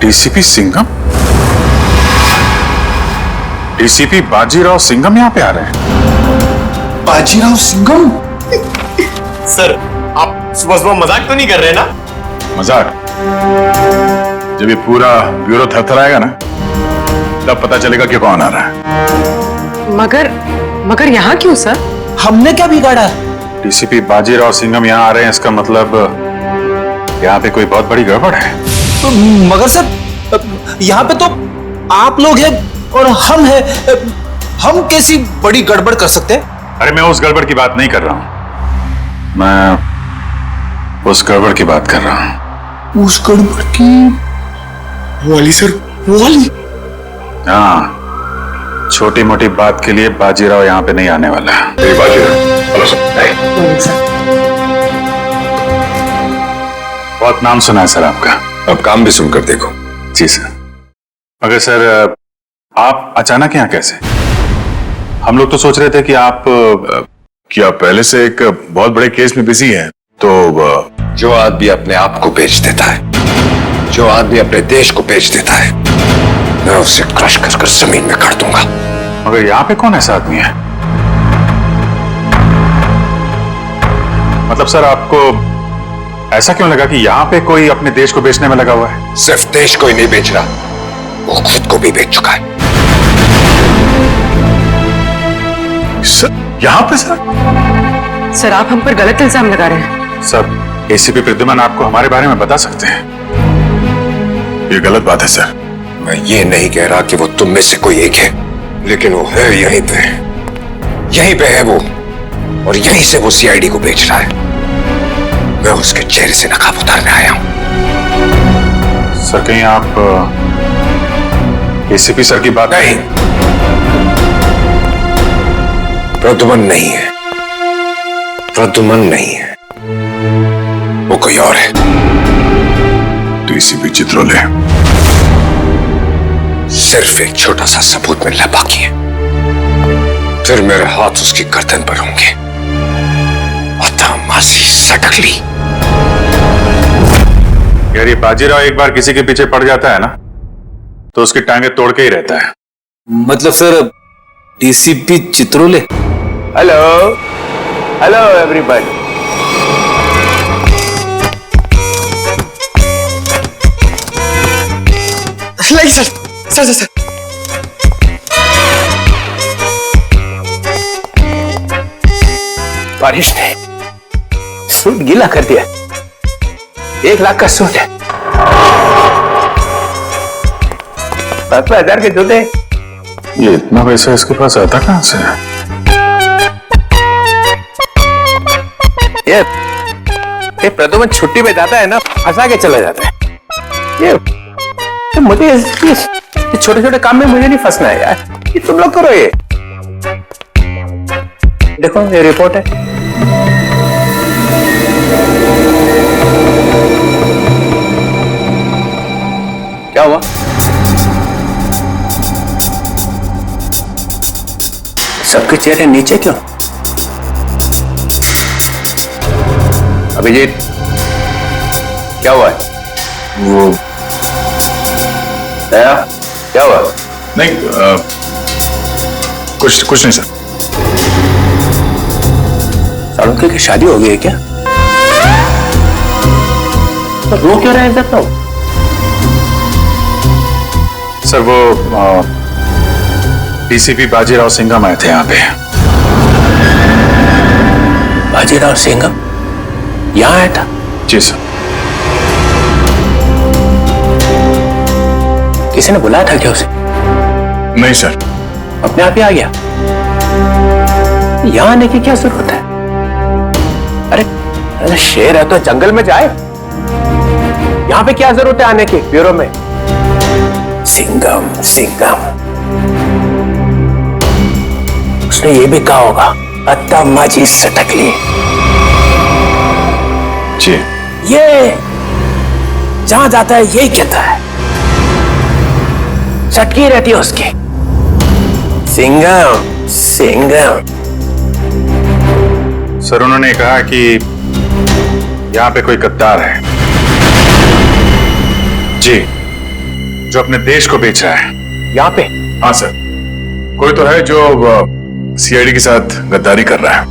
DCP Singham? DCP Bajirao Singham यहाँ पे आ रहे हैं? बाजीराव सिंघम? सर, आप सुबह सुबह मजाक तो नहीं कर रहे ना? मजाक? जब ये पूरा ब्यूरो थरथराएगा ना, तब पता चलेगा कि कौन आ रहा है। मगर यहाँ क्यों सर? हमने क्या बिगाड़ा? डीसीपी बाजीराव सिंघम यहाँ आ रहे हैं, इसका मतलब यहाँ पे कोई बहुत बड़ी गड़बड़ है। मगर सर, यहाँ पे तो आप लोग हैं और हम हैं। हम कैसी बड़ी गड़बड़ कर सकते हैं? अरे मैं उस गड़बड़ की बात नहीं कर रहा हूँ, मैं उस गड़बड़ की बात कर रहा हूँ। उस गड़बड़ की? वो वाली सर, वो वाली? हाँ, छोटी मोटी बात के लिए बाजीराव यहाँ पे नहीं आने वाला। Hello sir. बहुत नाम सुना है सर आपका। अब काम भी सुनकर देखो। जी सर। मगर सर, आप अचानक यहाँ कैसे? हम लोग तो सोच रहे थे कि आप पहले से एक बहुत बड़े केस में बिजी हैं, तो जो आदमी अपने आप को बेच देता है, जो आदमी अपने देश को बेच देता है, मैं उसे क्रश कर जमीन में काट दूंगा। मगर यहाँ पे कौन ऐसा आदमी है? मतलब सर, आपको ऐसा क्यों लगा कि यहाँ पे कोई अपने देश को बेचने में लगा हुआ है? सिर्फ देश को ही नहीं बेच रहा, वो खुद को भी बेच चुका है। सर, यहाँ पे सर? सर, आप हम पर गलत इल्जाम लगा रहे हैं। सर, एसीपी प्रद्युमन आपको हमारे बारे में बता सकते हैं। ये गलत बात है सर। मैं ये नहीं कह रहा कि वो तुम में से कोई एक है, लेकिन वो है यहीं पे है वो, और यहीं से वो सीआईडी को बेच रहा है। मैं उसके चेहरे से नकाब उतारने आया हूं। सर, कहीं आप एसीपी सर की बात? नहीं, प्रद्युमन नहीं है, प्रद्युमन नहीं है, वो कोई और है। डीसीपी चित्रोले। सिर्फ एक छोटा सा सबूत मिलना बाकी है, फिर मेरे हाथ उसकी गर्दन पर होंगे। अतः मासी सटकली। यार, ये बाजीराव एक बार किसी के पीछे पड़ जाता है ना, तो उसकी टांगे तोड़ के ही रहता है। मतलब sir, DCP Chitrole? Hello hello everybody. नहीं सर, सर। बारिश ने सूट गीला कर दिया। 1 लाख का सूट है, 10,000 के जूते। ये इतना पैसा इसके पास आता कहां से? ये प्रद्युमन छुट्टी पे जाता है ना, फंसा के चला जाता है। ये मुझे छोटे छोटे काम में मुझे नहीं फंसना है यार। ये तुम लोग करो। ये देखो, ये रिपोर्ट है। क्या हुआ? सबके चेहरे नीचे क्यों? अभिजीत, क्या हुआ है? वो दया, क्या हुआ? नहीं, कुछ नहीं सर। सालुंके की शादी हो गई है क्या? तो रो क्यों रहे हैं सब? सर, वो डीसीपी बाजीराव सिंघम आए थे यहाँ पे। बाजीराव सिंघम यहाँ आया था? जी सर। किसी ने बुलाया था क्या उसे? नहीं सर। अपने आप ही आ गया? यहाँ आने की क्या जरूरत है? अरे शेर है तो जंगल में जाए। यहाँ पे क्या जरूरत है आने की ब्यूरो में? सिंघम उसने ये भी कहा होगा, अत्ता माजी सटकली। जी। ये जहां जाता है यही कहता है, सटकी रहती है उसकी। सिंघम। सर, उन्होंने कहा कि यहाँ पे कोई गद्दार है। जी। जो अपने देश को बेच रहा है। यहाँ पे? हाँ सर, कोई तो है जो सीआईडी के साथ गद्दारी कर रहा है।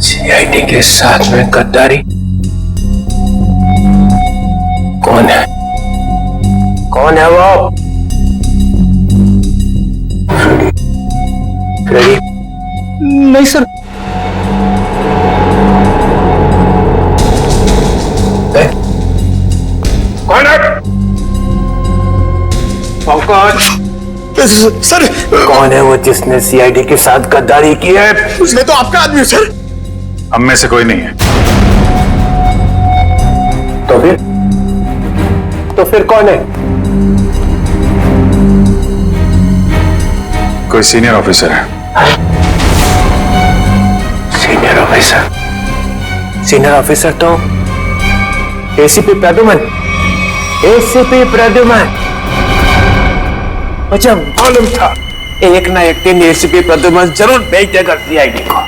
सीआईडी के साथ में गद्दारी? कौन है? कौन है वो? फ्रेडी? नहीं सर। कौन है? पंकज? सर कौन है वो जिसने सीआईडी के साथ गद्दारी की है? मैं तो आपका आदमी हूं सर। हम में से कोई नहीं है। तो फिर कौन है? कोई सीनियर ऑफिसर है। Senior officer? सीनियर ऑफिसर तो एसीपी प्रद्युमन। एसीपी प्रद्युमन, मुझे मालूम था एक ना एक दिन एसीपी प्रद्युमन जरूर भेज देगा सीआईडी को।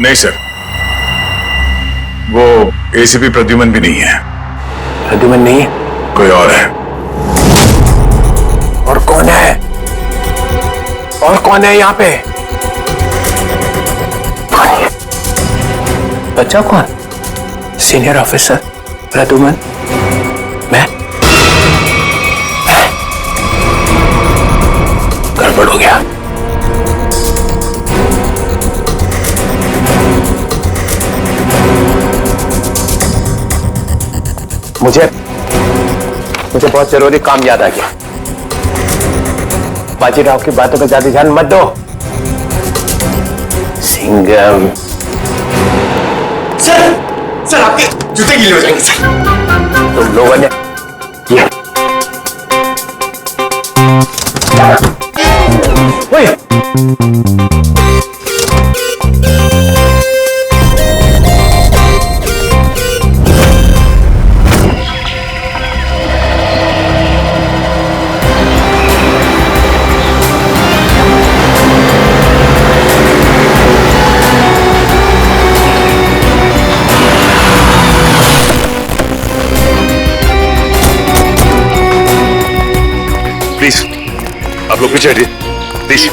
नहीं सर, वो एसीपी प्रद्युमन भी नहीं है। प्रद्युमन नहीं? कोई और है। और कौन है? और कौन है यहाँ पे? कौन है? बच्चा कौन? Senior officer Pradyuman? मैं? गड़बड़ हो गया। मुझे बहुत जरूरी काम याद आ गया। बाजीराव की बातों पर ज्यादा ध्यान मत दो। सिंघम। सर आपके जूते गीले हो जाएंगे सर। तुम लोगों ने ये प्लीज आप लोग पीछे हटिए प्लीज।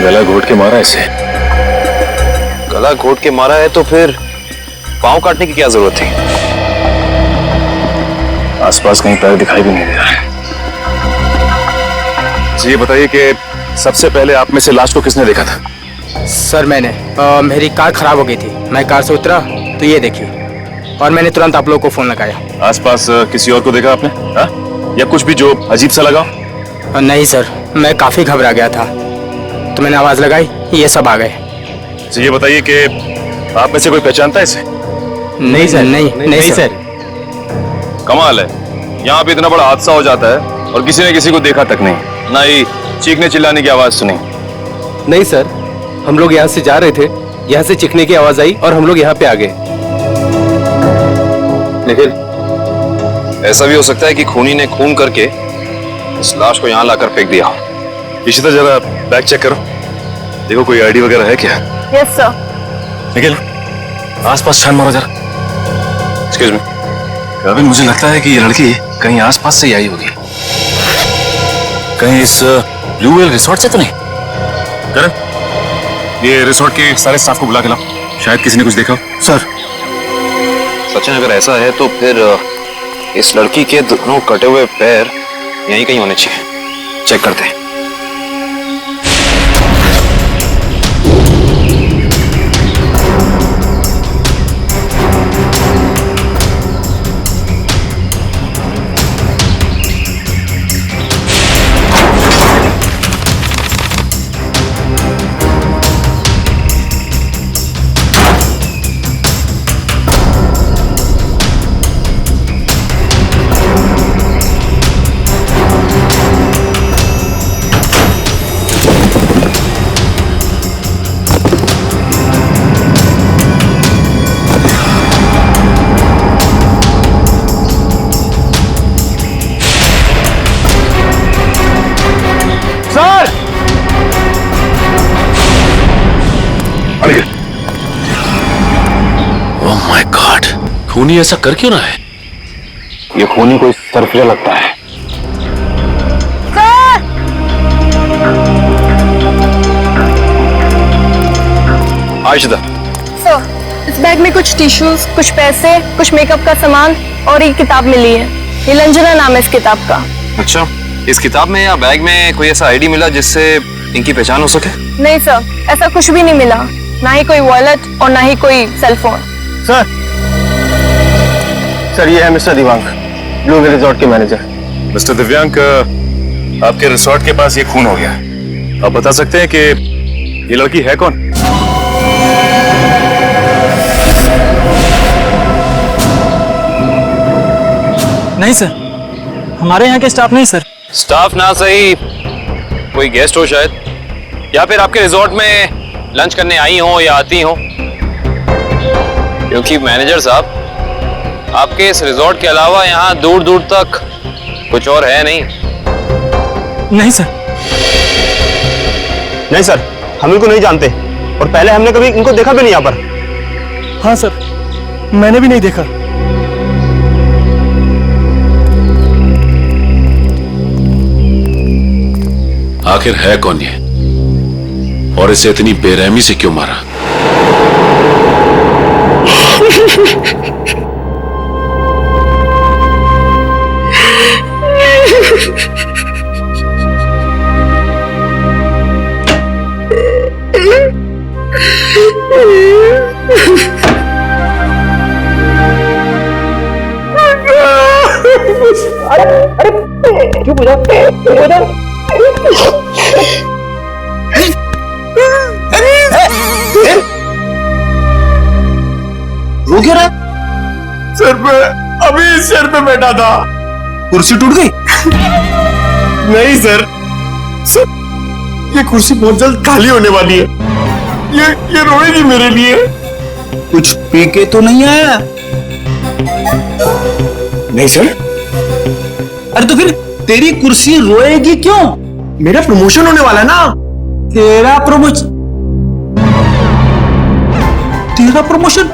गला घोट के मारा इसे। गला घोट के मारा है तो फिर पांव काटने की क्या जरूरत थी? आसपास कहीं पैर दिखाई भी नहीं दे रहा है। जी ये बताइए कि सबसे पहले आप में से लाश को किसने देखा था? सर मैंने मेरी कार खराब हो गई थी। मैं कार से उतरा तो ये देखिए, और मैंने तुरंत आप लोगों को फोन लगाया। आसपास किसी और को देखा आपने? हा? या कुछ भी जो अजीब सा लगा? नहीं सर, मैं काफी घबरा गया था तो मैंने आवाज लगाई, ये सब आ गए। जी ये बताइए कि आप में से कोई पहचानता है इसे? नहीं सर, नहीं सर। कमाल है, यहाँ पे इतना बड़ा हादसा हो जाता है और किसी ने किसी को देखा तक नहीं, ना ही चीखने चिल्लाने की आवाज सुनी। नहीं सर, हम लोग यहाँ से जा रहे थे, यहाँ से चीखने की आवाज आई और हम लोग यहाँ पे आ गए। निखिल, ऐसा भी हो सकता है कि खूनी ने खून करके इस लाश को यहाँ लाकर फेंक दिया। इसी जरा बैग चेक करो, देखो कोई आईडी वगैरह है क्या? Yes sir. निखिल आसपास छान मारो जरा। Excuse me. कभी मुझे लगता है कि ये लड़की कहीं आसपास से ही आई होगी। कहीं इस ब्लू व्हेल रिसोर्ट से तो नहीं? करण, ये रिसोर्ट के सारे स्टाफ को बुला के लाओ, शायद किसी ने कुछ देखा हो। सर। सचिन अगर ऐसा है तो फिर इस लड़की के दोनों कटे हुए पैर यहीं कहीं होने चाहिए। चेक करते हैं। खूनी ऐसा कर क्यों रहा है? ये खूनी कोई सरफिया लगता है। आशिदा, सर, इस बैग में कुछ टिश्यूज, कुछ पैसे, कुछ मेकअप का सामान और एक किताब मिली है। नीलंजना नाम है इस किताब का। अच्छा, इस किताब में या बैग में कोई ऐसा आईडी मिला जिससे इनकी पहचान हो सके? नहीं सर, ऐसा कुछ भी नहीं मिला, ना ही कोई वॉलेट और ना ही कोई सेल फोन। सर ये है mister Divang, blue will resort के मैनेजर। मिस्टर दिव्यांक, आपके रिसोर्ट के पास ये खून हो गया। आप बता सकते हैं कि ये लड़की है कौन? नहीं सर, हमारे यहाँ के स्टाफ नहीं सर। स्टाफ ना सही, कोई गेस्ट हो शायद, या फिर आपके रिजॉर्ट में लंच करने आई हो या आती हो। क्योंकि मैनेजर साहब, आपके इस रिजॉर्ट के अलावा यहाँ दूर दूर तक कुछ और है नहीं। नहीं सर। नहीं सर, हम इनको नहीं जानते और पहले हमने कभी इनको देखा भी नहीं यहाँ पर। हाँ सर, मैंने भी नहीं देखा। आखिर है कौन ये और इसे इतनी बेरहमी से क्यों मारा? रो क्यों रहा? सर पे अभी इस चेयर पे बैठा था, कुर्सी टूट गई? नहीं सर, ये कुर्सी बहुत जल्द खाली होने वाली है। ये रोएगी मेरे लिए। कुछ पी के तो नहीं आया? नहीं सर। अरे तो फिर तेरी कुर्सी रोएगी क्यों? मेरा प्रमोशन होने वाला है ना। तेरा प्रमोशन? तेरा प्रमोशन?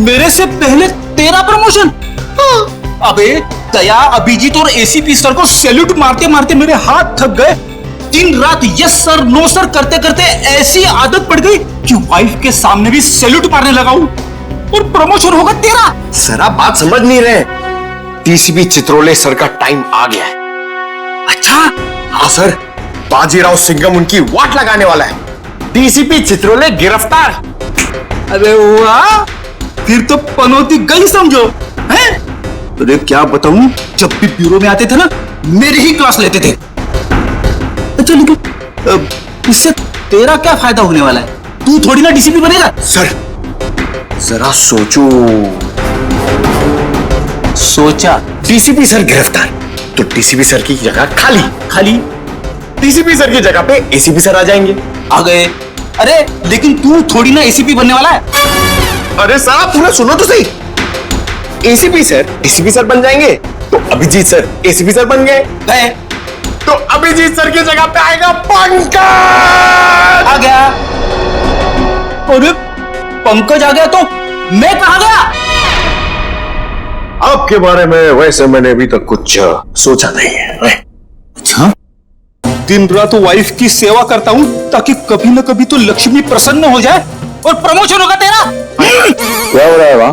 मेरे से पहले तेरा प्रमोशन? अबे दया, अभिजीत और एसीपी सर को सैल्यूट मारते मारते मेरे हाथ थक गए। दिन रात यस सर नो सर करते करते ऐसी आदत पड़ गई कि वाइफ के सामने भी सैल्यूट मारने लगा हूं और प्रमोशन होगा तेरा। सर आप बात समझ नहीं रहे। डीसीपी चित्रोले सर का टाइम आ गया है। अच्छा? हाँ सर, बाजीराव सिंघम उनकी वाट लगाने वाला है। डीसीपी चित्रोले गिरफ्तार। अरे वाह, फिर तो पनौती गई समझो। हैं? अरे क्या बताऊं, जब भी ब्यूरो में आते थे ना, मेरी ही क्लास लेते थे। अच्छा लेकिन इससे तेरा क्या फायदा होने वाला है? तू थोड़ी ना डीसीपी बनेगा। सर जरा सोचो। सोचा? डीसीपी सर गिरफ्तार तो डीसीपी सर की जगह खाली। खाली? डीसीपी सर की जगह पे एसीपी सर आ जाएंगे। आ गए। अरे लेकिन तू थोड़ी ना एसीपी बनने वाला है। अरे साहब पूरा सुनो तो सही। एसीपी सर डीसीपी सर बन जाएंगे तो अभिजीत सर एसीपी सर बन गए तो अभिजीत सर की जगह पे आएगा पंकज। आ गया। अरे पंकज आ गया तो मैं कहां गया? आपके बारे में वैसे मैंने अभी तक कुछ सोचा नहीं है। अच्छा, दिन रात वाइफ की सेवा करता हूं ताकि कभी न कभी तो लक्ष्मी प्रसन्न हो जाए और प्रमोशन होगा तेरा। क्या हो रहा है वहां?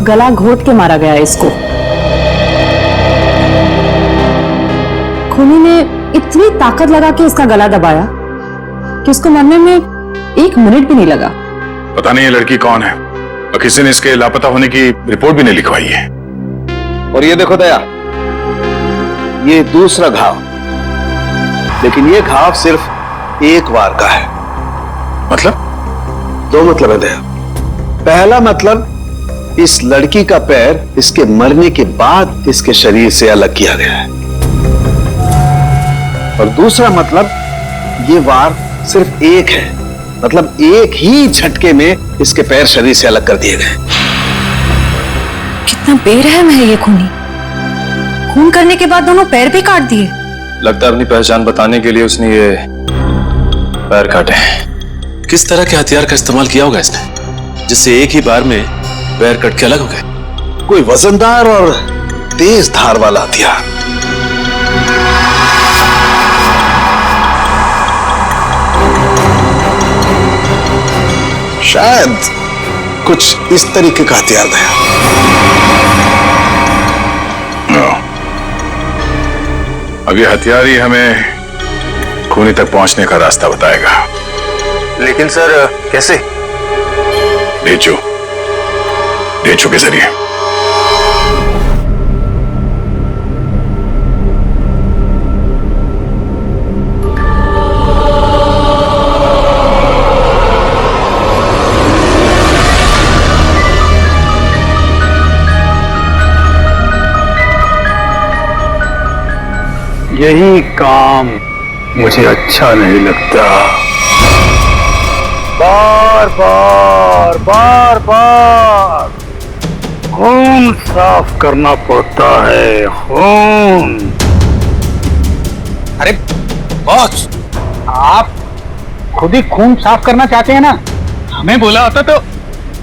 गला घोट के मारा गया है इसको। खूनी ने इतनी ताकत लगा के इसका गला दबाया कि उसको मरने में 1 मिनट भी नहीं लगा। पता नहीं ये लड़की कौन है और किसी ने इसके लापता होने की रिपोर्ट भी नहीं लिखवाई है। और ये देखो दया, ये दूसरा घाव, लेकिन ये घाव सिर्फ एक बार का है। मतलब? 2 मतलब है दया। पहला मतलब इस लड़की का पैर इसके मरने के बाद इसके शरीर से अलग किया गया है। और दूसरा मतलब, ये वार सिर्फ एक है, मतलब एक ही झटके में इसके पैर शरीर से अलग कर दिए गए। कितना बेरहम है ये खूनी। खून करने के बाद दोनों पैर भी काट दिए। लगता है अपनी पहचान बताने के लिए उसने ये पैर काटे। किस तरह के हथियार का इस्तेमाल किया होगा इसने, जिससे एक ही बार में पैर कट के अलग हो गए? कोई वजनदार और तेज धार वाला हथियार। शायद कुछ इस तरीके का हथियार गया। अब ये हथियार ही हमें खूनी तक पहुंचने का रास्ता बताएगा। लेकिन सर कैसे? डेचो के जरिए। यही काम मुझे अच्छा नहीं लगता। बार बार खून साफ करना पड़ता है, खून। अरे बॉस, आप खुद ही खून साफ करना चाहते हैं ना? हमें बोला होता तो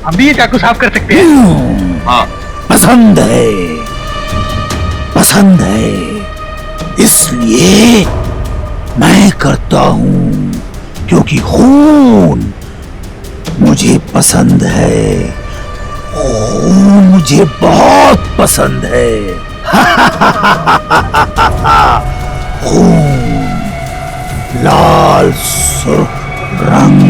हम भी ये चाकू साफ कर सकते हैं। हाँ, पसंद है, इसलिए मैं करता हूं, क्योंकि खून मुझे पसंद है। खून मुझे बहुत पसंद है। खून, लाल सुर्ख रंग,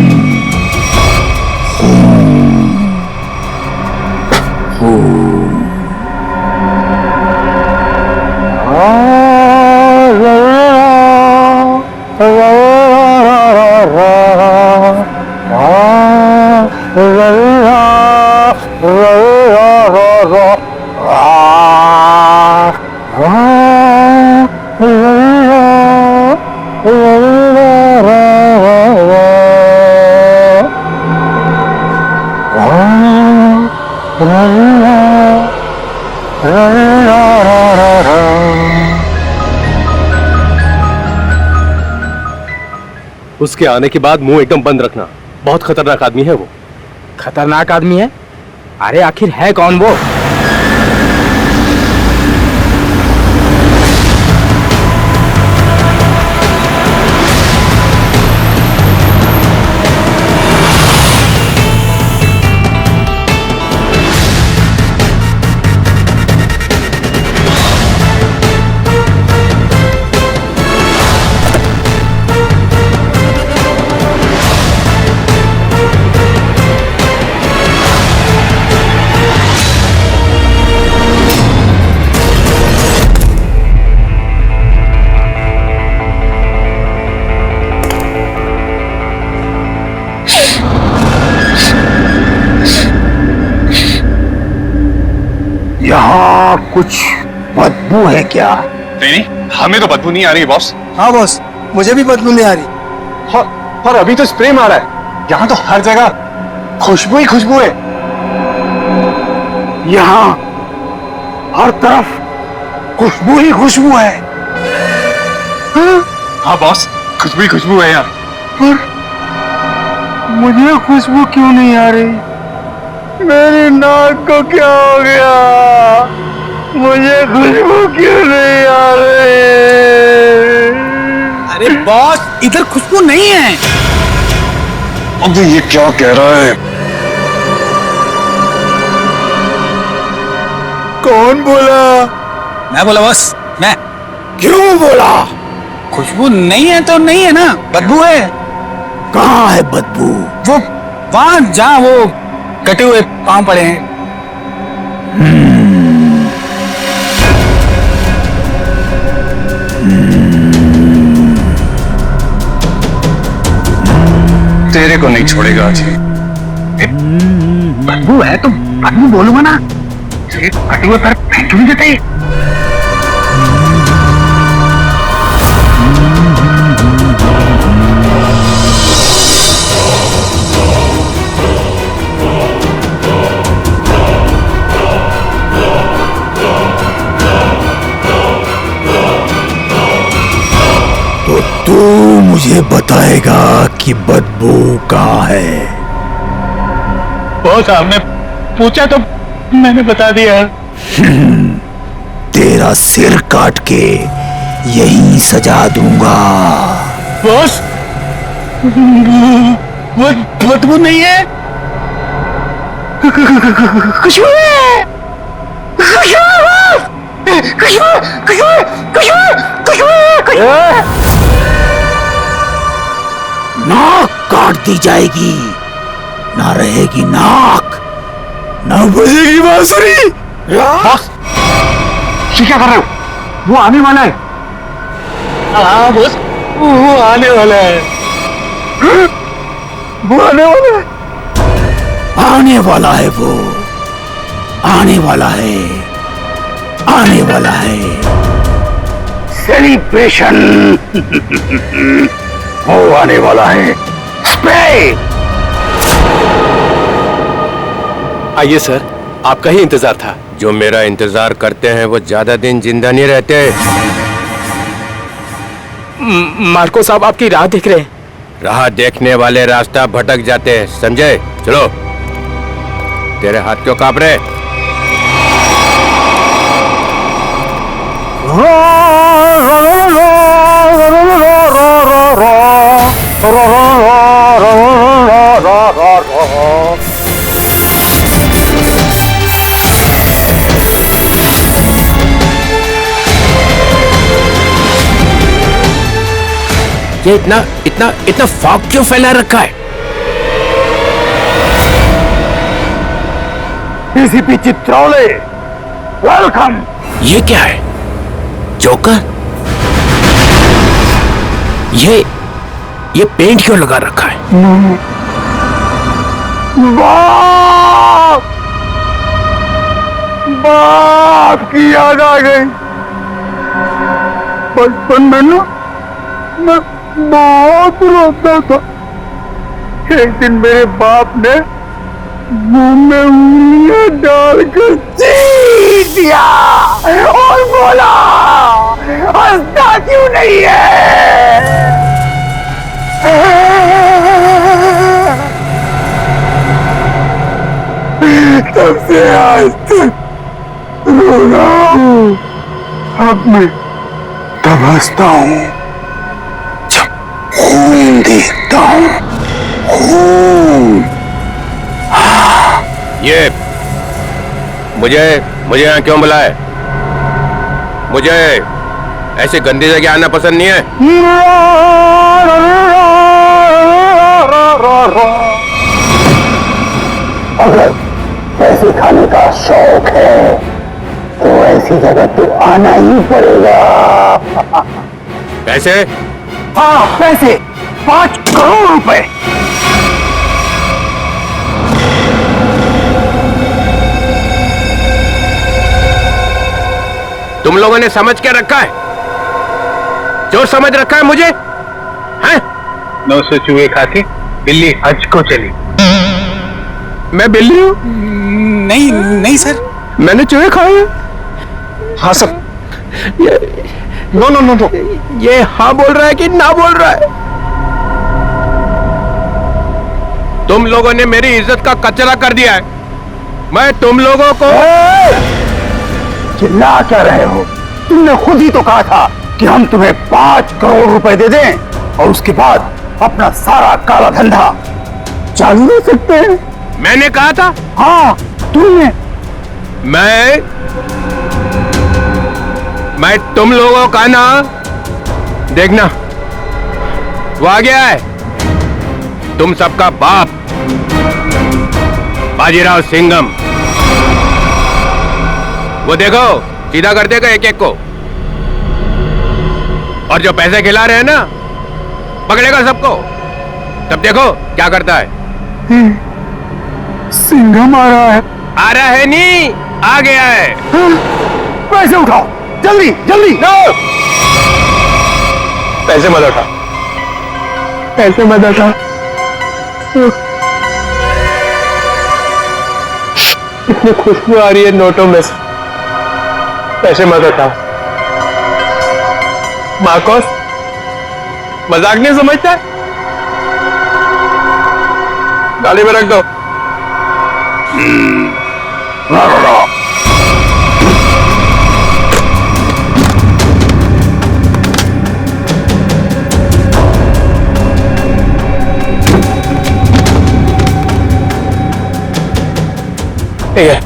उसके आने के बाद मुंह एकदम बंद रखना। बहुत खतरनाक आदमी है वो। खतरनाक आदमी है? अरे आखिर है कौन वो? यहाँ कुछ बदबू है क्या? नहीं, हमें तो बदबू नहीं आ रही बॉस। हाँ बॉस, मुझे भी बदबू नहीं आ रही। पर अभी तो स्प्रे मारा है। यहाँ तो हर जगह खुशबू ही खुशबू है। यहाँ हर तरफ खुशबू ही खुशबू है। हाँ बॉस, खुशबू ही खुशबू है यार। पर मुझे खुशबू क्यों नहीं आ रही? मेरी नाक को क्या हो गया? मुझे खुशबू क्यों नहीं आ रही? अरे बॉस, इधर खुशबू नहीं है। अब ये क्या कह रहा है? कौन बोला? मैं बोला बॉस, मैं। क्यों बोला? खुशबू नहीं है तो नहीं है ना, बदबू है। कहाँ है बदबू? वो वहां जहाँ वो कटे हुए पांव पड़े हैं। तेरे को नहीं छोड़ेगा आज। बदबू है तो आदमी बोलूंगा ना, कटे हुए पैर फेंक क्यों नहीं देते? तो तू मुझे बताएगा कि बदबू कहाँ है? बॉस, आपने पूछा तो मैंने बता दिया। तेरा सिर काट के यहीं सजा दूंगा। बॉस, वो बदबू नहीं है, खुशबू है, नाक काट दी जाएगी, ना रहेगी नाक, ना बजेगी बांसुरी। बॉस, क्या कर रहे हो? वो आने वाला है। हाँ बॉस, वो आने वाला है। वो आने वाला है। आने वाला है, वो आने वाला है, आने वाला है। सेलिब्रेशन वो आने वाला है। स्प्रे। आइए सर, आपका ही इंतजार था। जो मेरा इंतजार करते हैं वो ज्यादा दिन जिंदा नहीं रहते। मार्को साहब आपकी राह देख रहे हैं। राह देखने वाले रास्ता भटक जाते हैं, समझे? चलो। तेरे हाथ क्यों कांप रहे? ये इतना इतना इतना फॉग क्यों फैला रखा है? ACP Chitrole, welcome. ये क्या है? जोकर? ये पेंट क्यों लगा रखा है? बाप की याद आ गई। बचपन में ना मैं बहुत रोता था। एक दिन मेरे बाप ने मुंह में उंगलियां डालकर चीर दिया और बोला, हंसता क्यों नहीं है? तब से आज तक रो रहा हूं। अब मैं तब हंसता हूं जब खून देखता हूं। खून। ये मुझे यहाँ क्यों बुलाए? मुझे ऐसे गंदी जगह आना पसंद नहीं है। अगर पैसे खाने का शौक है तो ऐसी जगह तो आना ही पड़ेगा। पैसे? हाँ, पैसे 5 करोड़ रुपए। तुम लोगों ने समझ क्या रखा है? जो समझ रखा है मुझे, हैं? 900 चूहे खाते बिल्ली हज को चली। मैं बिल्ली हूं? नहीं नहीं सर, मैंने चूहे खाए? हाँ सर। नो। ये हाँ बोल रहा है कि ना बोल रहा है? तुम लोगों ने मेरी इज्जत का कचरा कर दिया है। मैं तुम लोगों को चिल्ला क्या रहे हो? तुमने खुद ही तो कहा था कि हम तुम्हें 5 करोड़ रुपए दे दें और उसके बाद अपना सारा काला धंधा चालू कर सकते हैं। मैंने कहा था? हाँ, तुमने। मैं तुम लोगों का ना, देखना वो आ गया है। तुम सबका बाप बाजीराव सिंघम। वो देखो सीधा कर देगा एक एक को, और जो पैसे खिला रहे हैं ना पकड़ेगा सबको। तब देखो क्या करता है। सिंघम आ रहा है। आ रहा है नहीं, आ गया है। पैसे उठाओ, जल्दी जल्दी। पैसे मत उठा, पैसे मत उठा। इतनी खुशबू आ रही है नोटों में से, पैसे मत उठा। मार्कोस, मजाक नहीं समझता? गाड़ी में रख दो। ठीक है।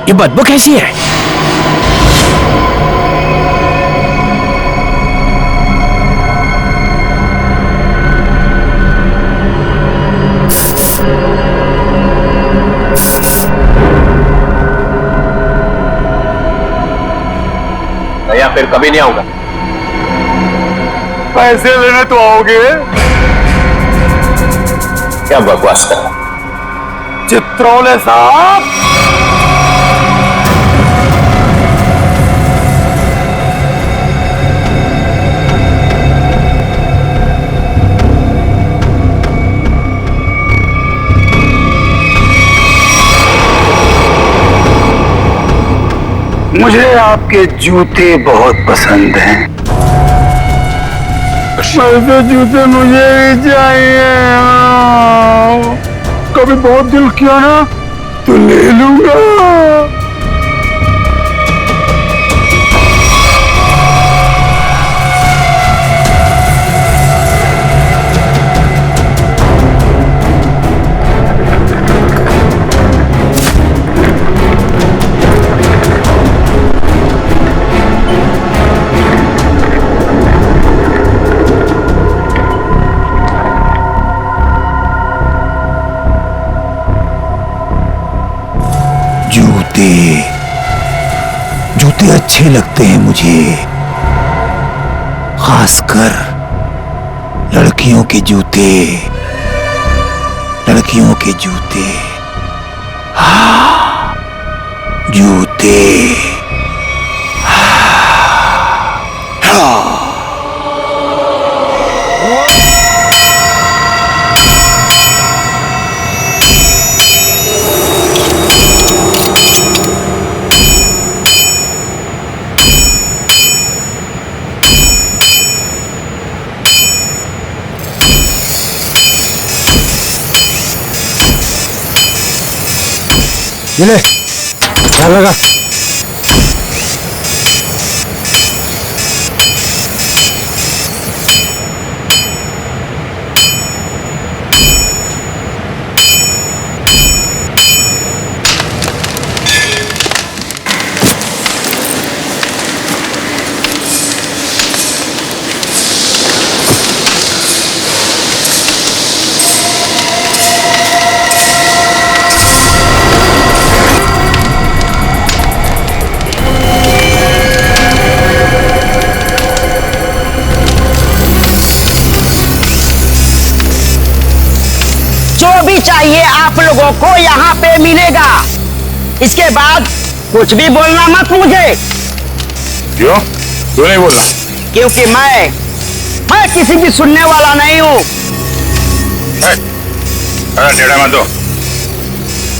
ये बदबू कैसी है? या फिर कभी नहीं आऊंगा। पैसे लेने तो आओगे? क्या बकवास कर रहा? चित्रोले साहब, मुझे आपके जूते बहुत पसंद हैं। ऐसे जूते मुझे भी चाहिए। कभी बहुत दिल किया ना तो ले लूंगा। जूते अच्छे लगते हैं मुझे, खासकर लड़कियों के जूते, लड़कियों के जूते। हाँ, जूते। हाँ। ये ले, ध्यान लगा। भी चाहिए आप लोगों को यहाँ पे मिलेगा। इसके बाद कुछ भी बोलना मत मुझे। क्यों? क्यों नहीं बोलना? क्योंकि मैं किसी भी सुनने वाला नहीं हूँ। टेढ़ा मत दो।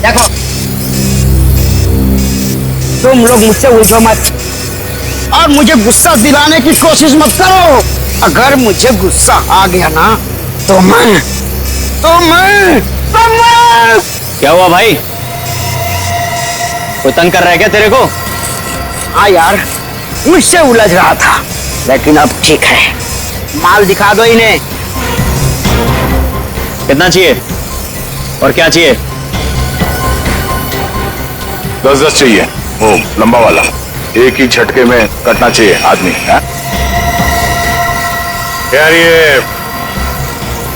देखो, तुम लोग मुझसे उलझो मत और मुझे गुस्सा दिलाने की कोशिश मत करो। अगर मुझे गुस्सा आ गया ना तो मैं क्या हुआ भाई? कोई तंग कर रहा है क्या तेरे को? हाँ यार, मुझसे उलझ रहा था, लेकिन अब ठीक है। माल दिखा दो इन्हें। कितना चाहिए और क्या चाहिए? 10-10 चाहिए, वो लंबा वाला, एक ही झटके में कटना चाहिए आदमी है? यार ये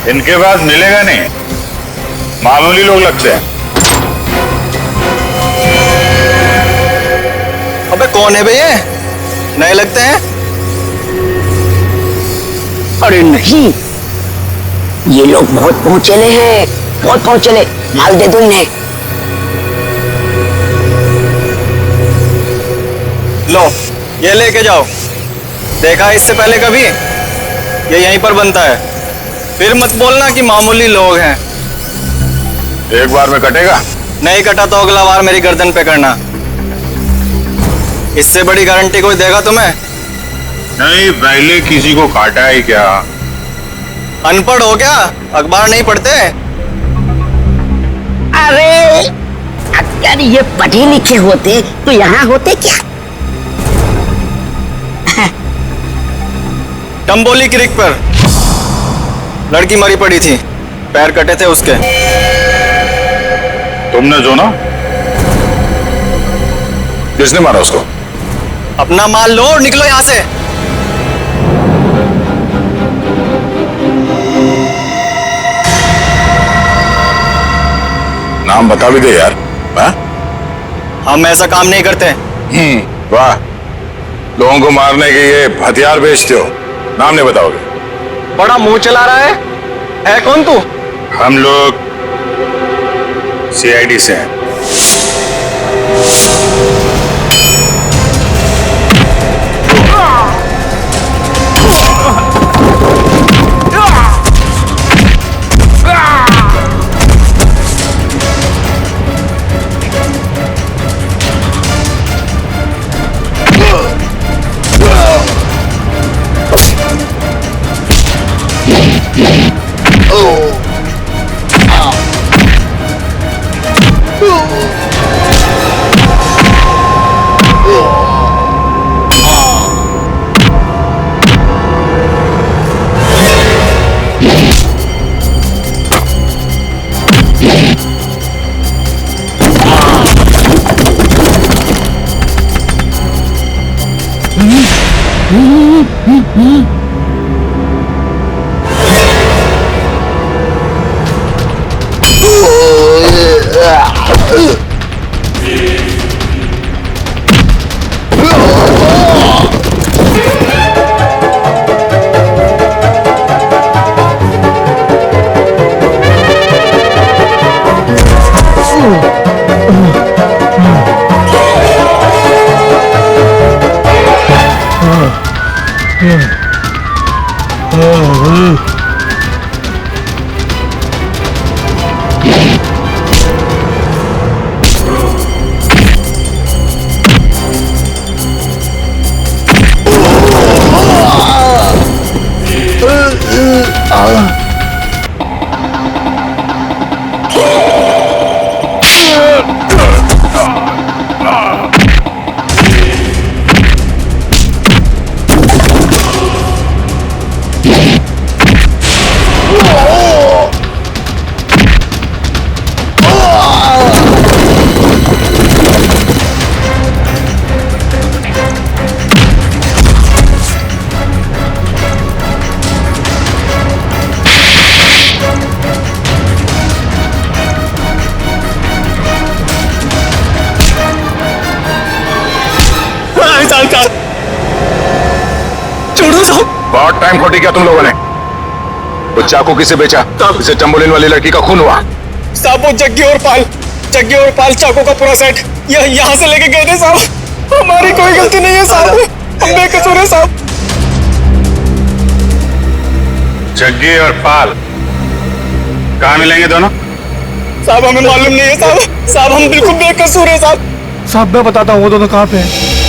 इनके पास मिलेगा नहीं, मामूली लोग लगते हैं। अबे कौन है बे ये? नए लगते हैं। अरे नहीं, ये लोग बहुत पहुंचेले हैं, बहुत पहुंचेले। माल दे दो इन्हें। लो ये लेके जाओ। देखा है इससे पहले कभी? ये यहीं पर बनता है। फिर मत बोलना कि मामूली लोग हैं। एक बार में कटेगा? नहीं कटा तो अगला बार मेरी गर्दन पे करना। इससे बड़ी गारंटी कोई देगा तुम्हें? नहीं, पहले किसी को काटा है क्या? अनपढ़ हो क्या? अखबार नहीं पढ़ते? अरे अगर ये पढ़े लिखे होते तो यहाँ होते क्या? टम्बोली क्रिक पर लड़की मरी पड़ी थी, पैर कटे थे उसके। तुमने जो ना? किसने मारा उसको? अपना माल लो और निकलो यहां से। नाम बता भी दे यार। हाँ? हम ऐसा काम नहीं करते। वाह, लोगों को मारने के ये हथियार बेचते हो, नाम नहीं बताओगे? बड़ा मुंह चला रहा है कौन तू? हम लोग सीआईडी से हैं। बहुत टाइम खोटी किया तुम लोगों ने। वो चाकू किसे बेचा? इसे टम्बोलिन वाली लड़की का खून हुआ। साहब वो जग्गी और पाल चाकू का पूरा सेट यहाँ से लेके गए थे साहब। हमारी कोई गलती नहीं है साहब, हम बेकसूर है साहब। जग्गी और पाल कहाँ मिलेंगे दोनों? साहब हमें मालूम नहीं है साहब हम बिल्कुल बेकसूर है साहब। साहब मैं बताता हूँ वो दोनों कहाँ पे हैं।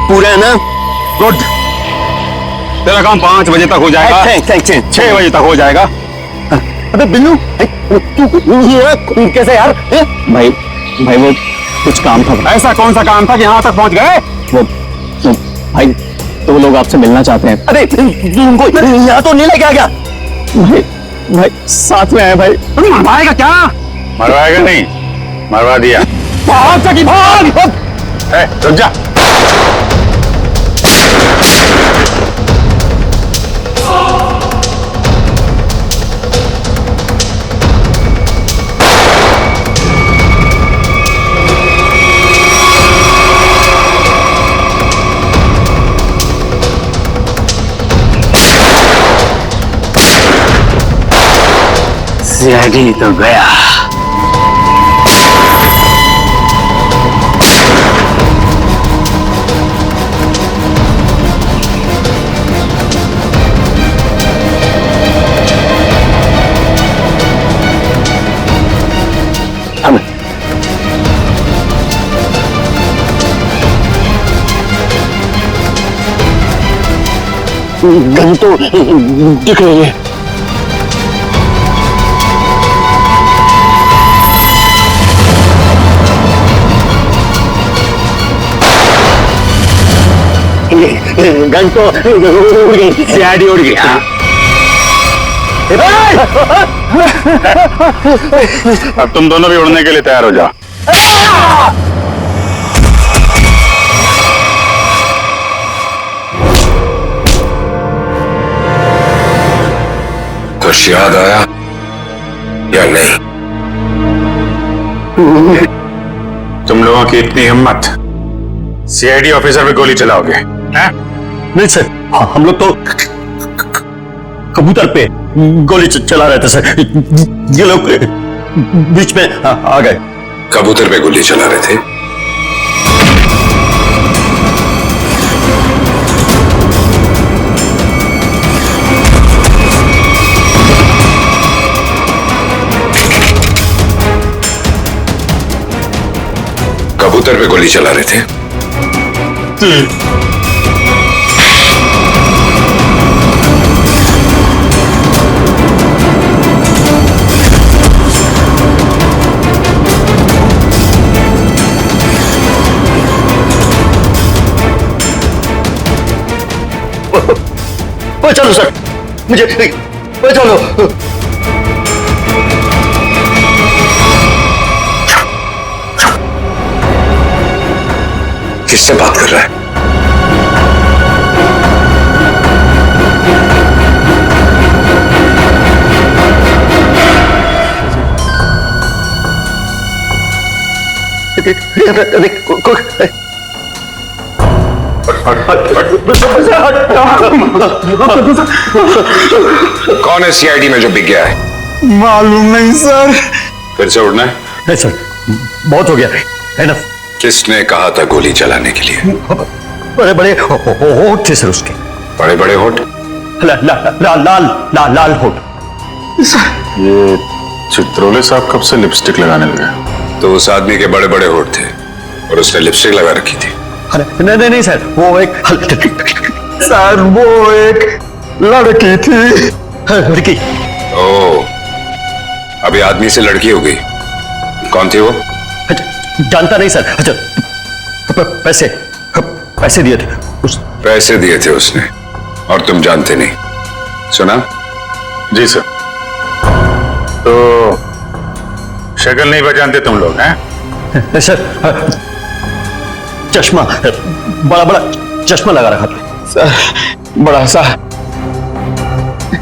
पूरा है ना? गुड, तेरा काम 5 बजे तक हो जाएगा। थैंक 6 बजे तक हो जाएगा। अबे बिल्लू तू कैसे यार? भाई वो कुछ काम था। ऐसा कौन सा काम था कि यहाँ तक पहुँच गए? वो भाई तो लोग आपसे मिलना चाहते हैं। अरे उनको यहाँ तो नहीं लेके आ गया। भाई साथ में आए भाई। मरवाएगा क्या? मरवाएगा नहीं, मरवा दिया। भाग। रुक जा। सीआईडी तो गया। गन तो दिख रही है। गन तो उड़ गई, सीआईडी उड़ गई। अब तुम दोनों भी उड़ने के लिए तैयार हो जाओ। कुछ याद आया या नहीं? तुम लोगों की इतनी हिम्मत, सीआईडी ऑफिसर पे गोली चलाओगे? हैं? नहीं सर, हम लोग तो कबूतर पे गोली चला रहे थे सर। ये लोग बीच में आ गए। कबूतर पे गोली चला रहे थे? कबूतर पे गोली चला रहे थे? चलो सर, मुझे चलो। किससे बात कर रहा है? कौन है सीआईडी में जो बिक गया है? मालूम नहीं सर। फिर से उड़ना है? नहीं सर, बहुत हो गया। एनफ। किसने कहा था गोली चलाने के लिए? बड़े बड़े होठ थे सर उसके। बड़े बड़े होठ? लाल होठ। ये चित्रोले साहब कब से लिपस्टिक लगाने लगे? तो उस आदमी के बड़े बड़े होठ थे और उसने लिपस्टिक लगा रखी थी। नहीं सर, वो एक सर, वो एक लड़की थी। लड़की? ओह, अभी आदमी से लड़की हो गई। कौन थी वो? जानता नहीं सर। अच्छा, पैसे दिए थे पैसे दिए थे उसने और तुम जानते नहीं? सुना? जी सर। तो शक्ल नहीं पहचानते तुम लोग हैं? सर, चश्मा, बड़ा चश्मा लगा रखा था सर। बड़ा सा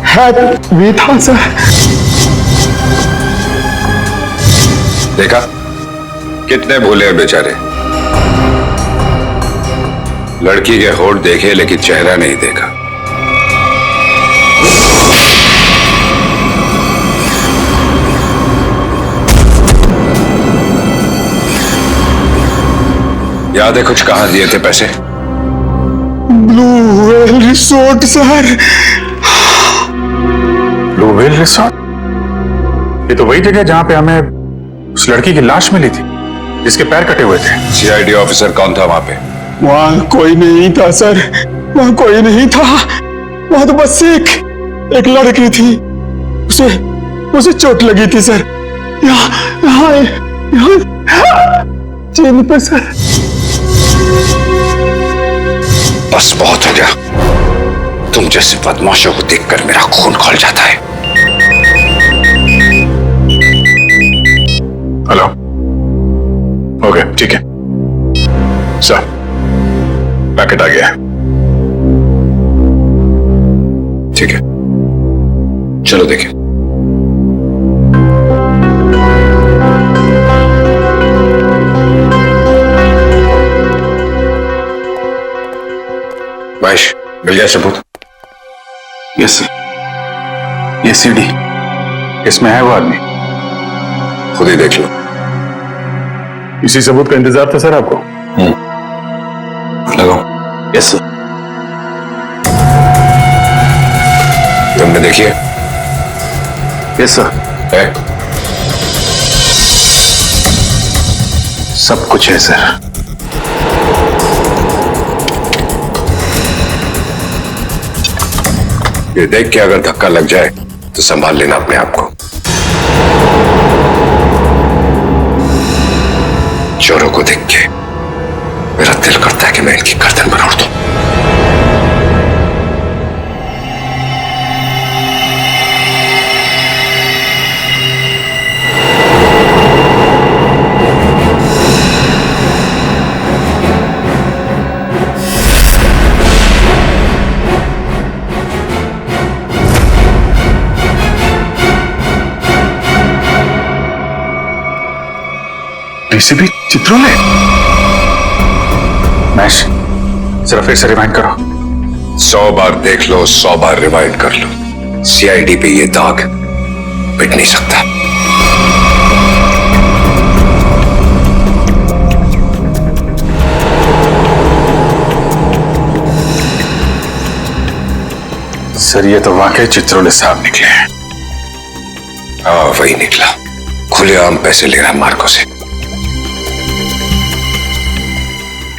हैट भी था सर। देखा कितने भोले हैं बेचारे। लड़की के होठ देखे लेकिन चेहरा नहीं देखा। याद है कुछ कहां दिए थे पैसे? Blue whale resort sir. Blue whale resort? ये तो वही जगह जहां पे हमें उस लड़की की लाश मिली थी जिसके पैर कटे हुए थे। सीआईडी ऑफिसर कौन था वहां पे? वहां कोई नहीं था सर, वहां कोई नहीं था। वहां तो बस एक लड़की थी, उसे चोट लगी थी सर। यहाँ चेन पर सर। बस बहुत हो गया। तुम जैसे बदमाशों को देखकर मेरा खून खौल जाता है। हेलो, ओके ठीक है। सर, पैकेट आ गया। ठीक है, चलो देखिए। महेश, मिल गया सबूत? यस सर, ये सीडी, इसमें है वो आदमी। खुद ही देख लो। इसी सबूत का इंतजार था सर आपको? लगाओ। Yes sir. तुमने देखिए? Yes sir. है? सब कुछ है सर। ये देख के अगर धक्का लग जाए तो संभाल लेना अपने आप को। चोरों को देख के मेरा दिल करता है कि मैं इनकी गर्दन पर उड़ दूं। डीसीपी चित्रोले? मैश, जरा फिर से रिवाइंड करो। 100 बार देख लो, 100 बार रिवाइंड कर लो, सीआईडी पे ये दाग मिट नहीं सकता। सर, ये तो वाकई चित्रोले साहब निकले हैं। हाँ, वही निकला। खुलेआम पैसे ले रहा है मार्को से।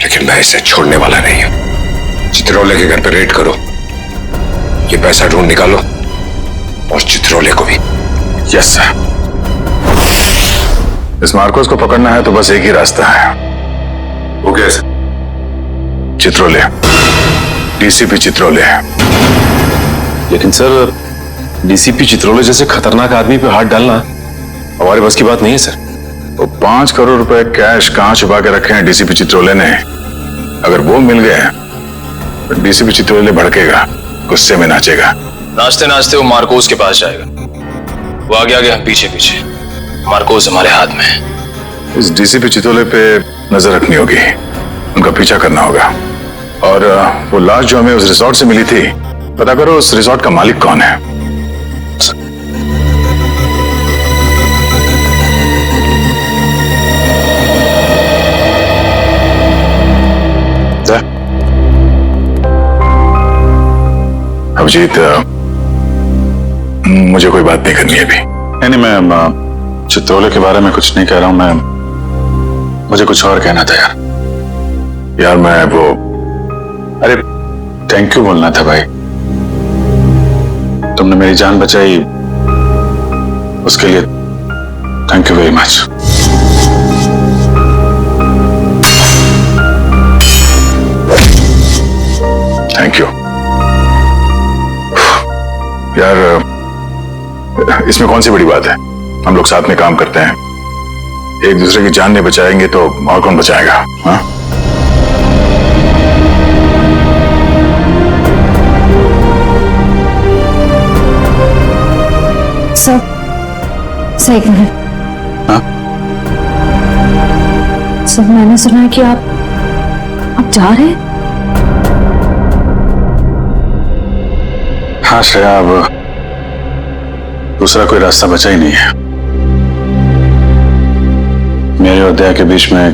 लेकिन मैं इसे छोड़ने वाला नहीं हूं। चित्रोले के घर पर रेड करो, ये पैसा ढूंढ निकालो, और चित्रोले को भी। Yes sir. इस मार्कोस को पकड़ना है तो बस एक ही रास्ता है। वो क्या सर? चित्रोले, डीसीपी चित्रोले। लेकिन सर, डीसीपी चित्रोले जैसे खतरनाक आदमी पे हाथ डालना हमारे बस की बात नहीं है सर। वो 5 करोड़ रुपए कैश कहां छुपा के रखे हैं डीसीपी चित्रोले ने? अगर वो मिल गए तो डीसीपी चित्रोले भड़केगा, गुस्से में नाचेगा। नाचते नाचते वो मार्कोस के पास जाएगा। वो आगे आगे, हम पीछे पीछे। मार्कोस हमारे हाथ में है। इस डीसीपी चित्रोले पे नजर रखनी होगी, उनका पीछा करना होगा। और वो लाश जो हमें उस रिसोर्ट से मिली थी, पता करो उस रिसोर्ट का मालिक कौन है। अभिजीत, मुझे कोई बात नहीं करनी है अभी। नहीं, मैं चित्रोले के बारे में कुछ नहीं कह रहा हूं। मुझे कुछ और कहना था यार। मैं वो, अरे थैंक यू बोलना था भाई। तुमने मेरी जान बचाई, उसके लिए thank you very much. Thank you यार। इसमें कौन सी बड़ी बात है? हम लोग साथ में काम करते हैं, एक दूसरे की जान नहीं बचाएंगे तो और कौन बचाएगा? हाँ? सर, एक मिनट। हाँ? सर, मैंने सुना है कि आप जा रहे हैं। हाँ श्रेया, अब दूसरा कोई रास्ता बचा ही नहीं है। मेरे और दया के बीच में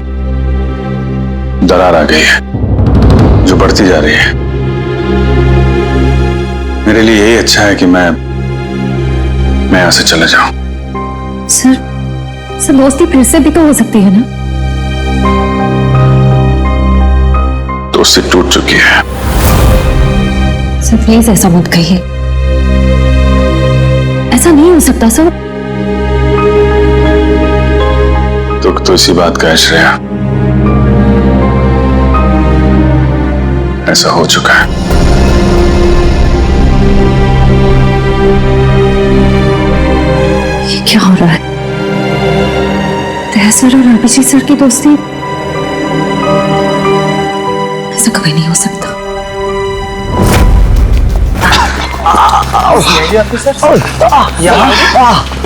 दरार आ गई है जो बढ़ती जा रही है। मेरे लिए यही अच्छा है कि मैं यहां से चले जाऊं। सर, दोस्ती फिर से भी तो हो सकती है ना? दोस्ती टूट चुकी है। सर, प्लीज ऐसा मत कहिए। ऐसा नहीं हो सकता सर। दुख तो इसी बात का है श्रेया, ऐसा हो चुका है। ये क्या हो रहा है? दया सर और अभिजीत सर की दोस्ती कभी नहीं हो सकता।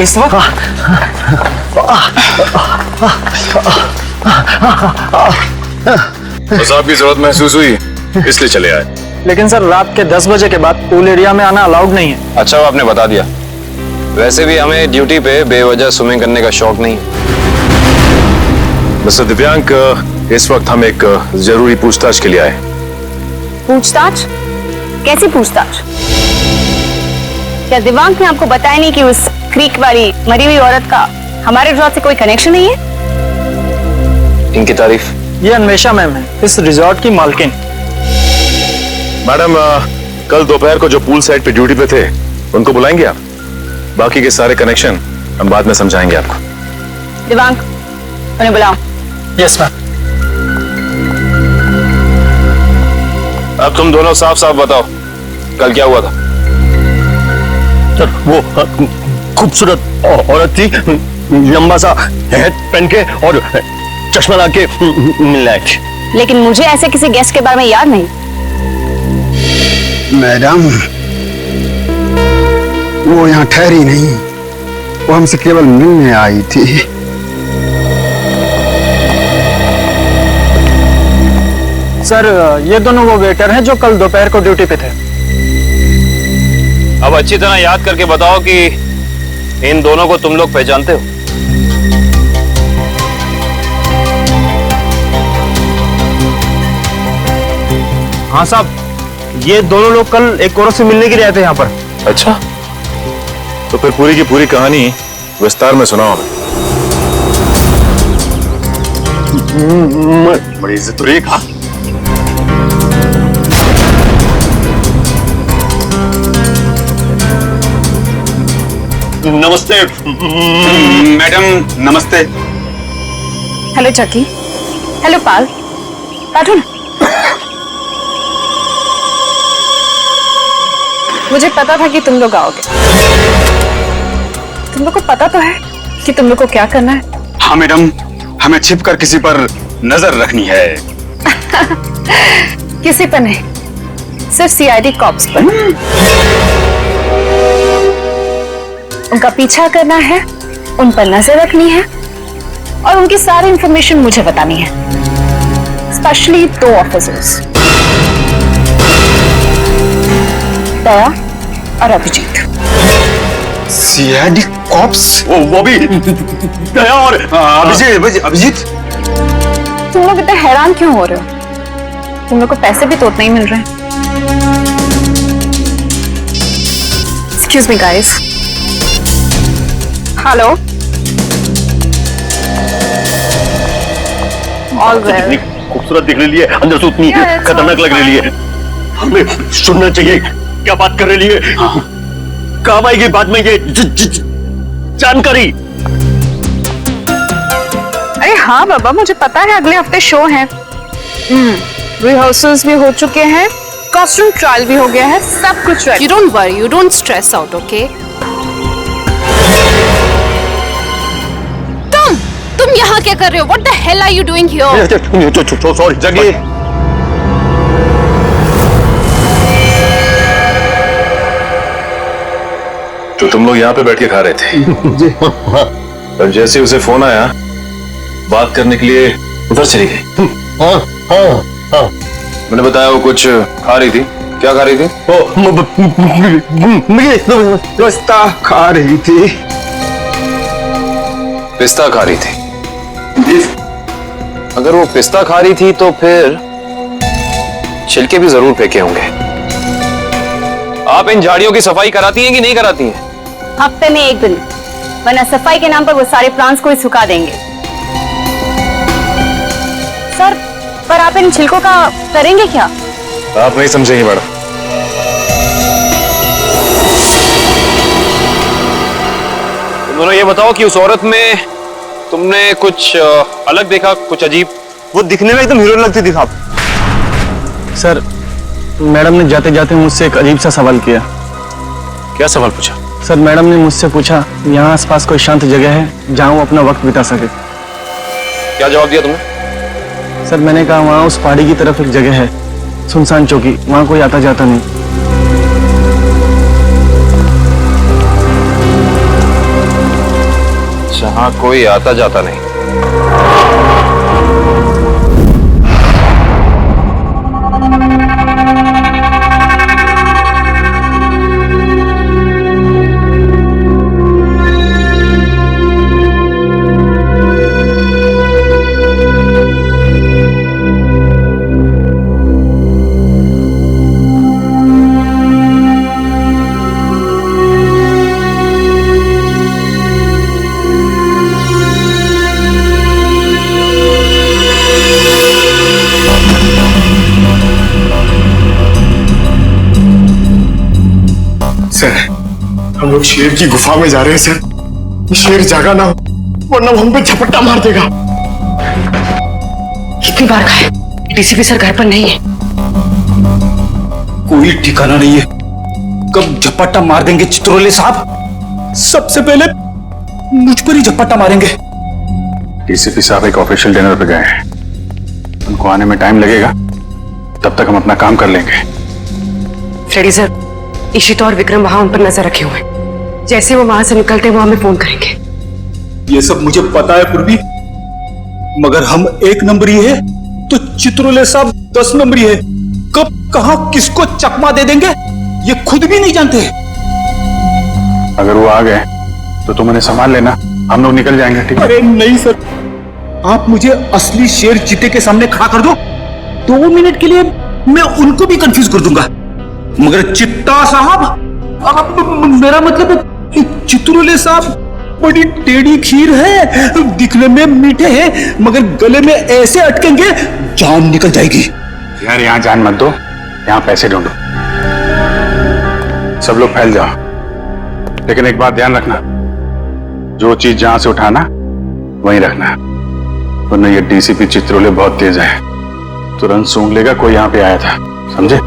इस वक्त बस आपकी जरूरत महसूस हुई इसलिए चले आए। लेकिन सर रात के 10 बजे के बाद पूल एरिया में आना अलाउड नहीं है। अच्छा, वो आपने बता दिया। वैसे भी हमें ड्यूटी पे बेवजह स्विमिंग करने का शौक नहीं है। मिस्टर दिव्यांक, इस वक्त हम एक जरूरी पूछताछ के लिए आए। पूछताछ? कैसी पूछताछ? क्या दिव्यांक ने आपको बताया नहीं कि उस क्रीक वाली मरी हुई औरत का हमारे रिजॉर्ट से कोई कनेक्शन नहीं है? इनकी तारीफ? ये अन्वेषा मैम है, इस रिजॉर्ट की मालकिन। मैडम, कल दोपहर को जो पूल साइड पे ड्यूटी पे थे उनको बुलाएंगे आप? बाकी के सारे कनेक्शन हम बाद में समझाएंगे आपको। दिव्यांक, उन्हें बुलाओ। Yes ma'am. अब तुम दोनों साफ साफ बताओ, कल क्या हुआ था? सर, वो खूबसूरत औरत थी, लंबा सा हैट पहन के और चश्मा लगा के मिलने आई थी। लेकिन मुझे ऐसे किसी गेस्ट के बारे में याद नहीं। मैडम, वो यहाँ ठहरी नहीं, वो हमसे केवल मिलने आई थी। सर, ये दोनों वो वेटर हैं जो कल दोपहर को ड्यूटी पे थे। अब अच्छी तरह याद करके बताओ कि इन दोनों को तुम लोग पहचानते हो? हाँ साहब, ये दोनों लोग कल एक औरत से मिलने के लिए आए थे यहाँ पर। अच्छा, तो फिर पूरी की पूरी कहानी विस्तार में सुनाओ हमें। बड़ी इज्जत रही कहा। नमस्ते मैडम, नमस्ते। हेलो चकी। हेलो पाल। बैठो ना। मुझे पता था कि तुम लोग आओगे। तुम लोग को पता तो है कि तुम लोग को क्या करना है? हाँ मैडम, हमें छिपकर किसी पर नजर रखनी है। किसी पर नहीं, सिर्फ सीआईडी कॉप्स पर। उनका पीछा करना है, उन पर नजर रखनी है और उनकी सारी इंफॉर्मेशन मुझे बतानी है। स्पेशली 2 ऑफिसर्स, दया और अभिजीत। CID cops? वो भी दया और अभिजीत? तुम लोग इतने हैरान क्यों हो रहे हो? तुम लोग को पैसे भी तो उतने ही मिल रहे हैं। Excuse me guys. Hello. All well. खूबसूरत दिख रही है, अंदर से उतनी खतरनाक लग रही है। हमें सुनना चाहिए क्या बात कर रही है। कब आएगी बाद में ये जानकारी? अरे हाँ बाबा, मुझे पता है अगले हफ्ते शो है। रिहर्सल्स भी हो चुके हैं, कॉस्ट्यूम ट्रायल भी हो गया है, सब कुछ ready. You don't worry, you don't stress out, okay? तुम यहाँ क्या कर रहे हो? What the hell are you doing here? Sorry जगी। तो तुम लोग यहाँ पे बैठ के खा रहे थे और जैसे उसे फोन आया बात करने के लिए उधर चली गई। मैंने बताया वो कुछ खा रही थी। क्या खा रही थी? पिस्ता खा रही थी। पिस्ता खा रही थी? अगर वो पिस्ता खा रही थी तो फिर छिलके भी जरूर फेंके होंगे। आप इन झाड़ियों की सफाई कराती हैं कि नहीं कराती हैं? हफ्ते में 1 दिन, वरना सफाई के नाम पर वो सारे प्लांट्स को ही सुखा देंगे। सर, पर आप इन छिलकों का करेंगे क्या? आप नहीं समझेंगे मैडम। तुम दोनों ये बताओ कि उस औरत में तुमने कुछ अलग देखा, कुछ अजीब? वो दिखने में एकदम हीरोइन लगती थी साहब। सर, मैडम ने जाते जाते मुझसे एक अजीब सा सवाल किया। क्या सवाल पूछा? सर, मैडम ने मुझसे पूछा यहाँ आसपास कोई शांत जगह है जहाँ वो अपना वक्त बिता सके। क्या जवाब दिया तुमने? सर, मैंने कहा वहाँ उस पहाड़ी की तरफ एक जगह है सुनसान चौकी, वहां कोई आता जाता नहीं। जहां कोई आता जाता नहीं। सर, हम लोग शेर की गुफा में जा रहे हैं सर। शेर जागा ना हो, वरना वो हम पे झपट्टा मार देगा। कितनी बार कहा है, डीसीपी सर घर पर नहीं है। कोई ठिकाना नहीं है, कब झपट्टा मार देंगे चित्रोले साहब। सबसे पहले मुझ पर ही झपट्टा मारेंगे। डीसीपी साहब एक ऑफिशियल डिनर पे गए हैं, उनको आने में टाइम लगेगा, तब तक हम अपना काम कर लेंगे। फ्रेडी सर, इशिता और विक्रम वहां उन पर नजर रखे हुए हैं। जैसे वो वहां से निकलते वो हमें फोन करेंगे। ये सब मुझे पता है पूर्वी, मगर हम 1 नंबरी है तो चित्रोले साहब 10 नंबरी है। कब कहां किसको चकमा दे देंगे ये खुद भी नहीं जानते। अगर वो आ गए तो तुम उन्हें संभाल लेना, हम लोग निकल जाएंगे। ठीक है? अरे नहीं सर, आप मुझे असली शेर चीते के सामने खड़ा कर दो, 2 मिनट के लिए मैं उनको भी कंफ्यूज कर दूंगा। मगर चित्ता साहब, मेरा मतलब चित्रोले साहब बड़ी टेढ़ी खीर है, दिखने में मीठे हैं मगर गले में ऐसे अटकेंगे जान निकल जाएगी। यार यहाँ जान मत दो, यहाँ पैसे ढूंढो। सब लोग फैल जाओ, लेकिन एक बात ध्यान रखना, जो चीज जहां से उठाना वहीं रखना, वरना ये डीसीपी चित्रोले बहुत तेज है, तुरंत सूंघ लेगा कोई यहाँ पे आया था। समझे?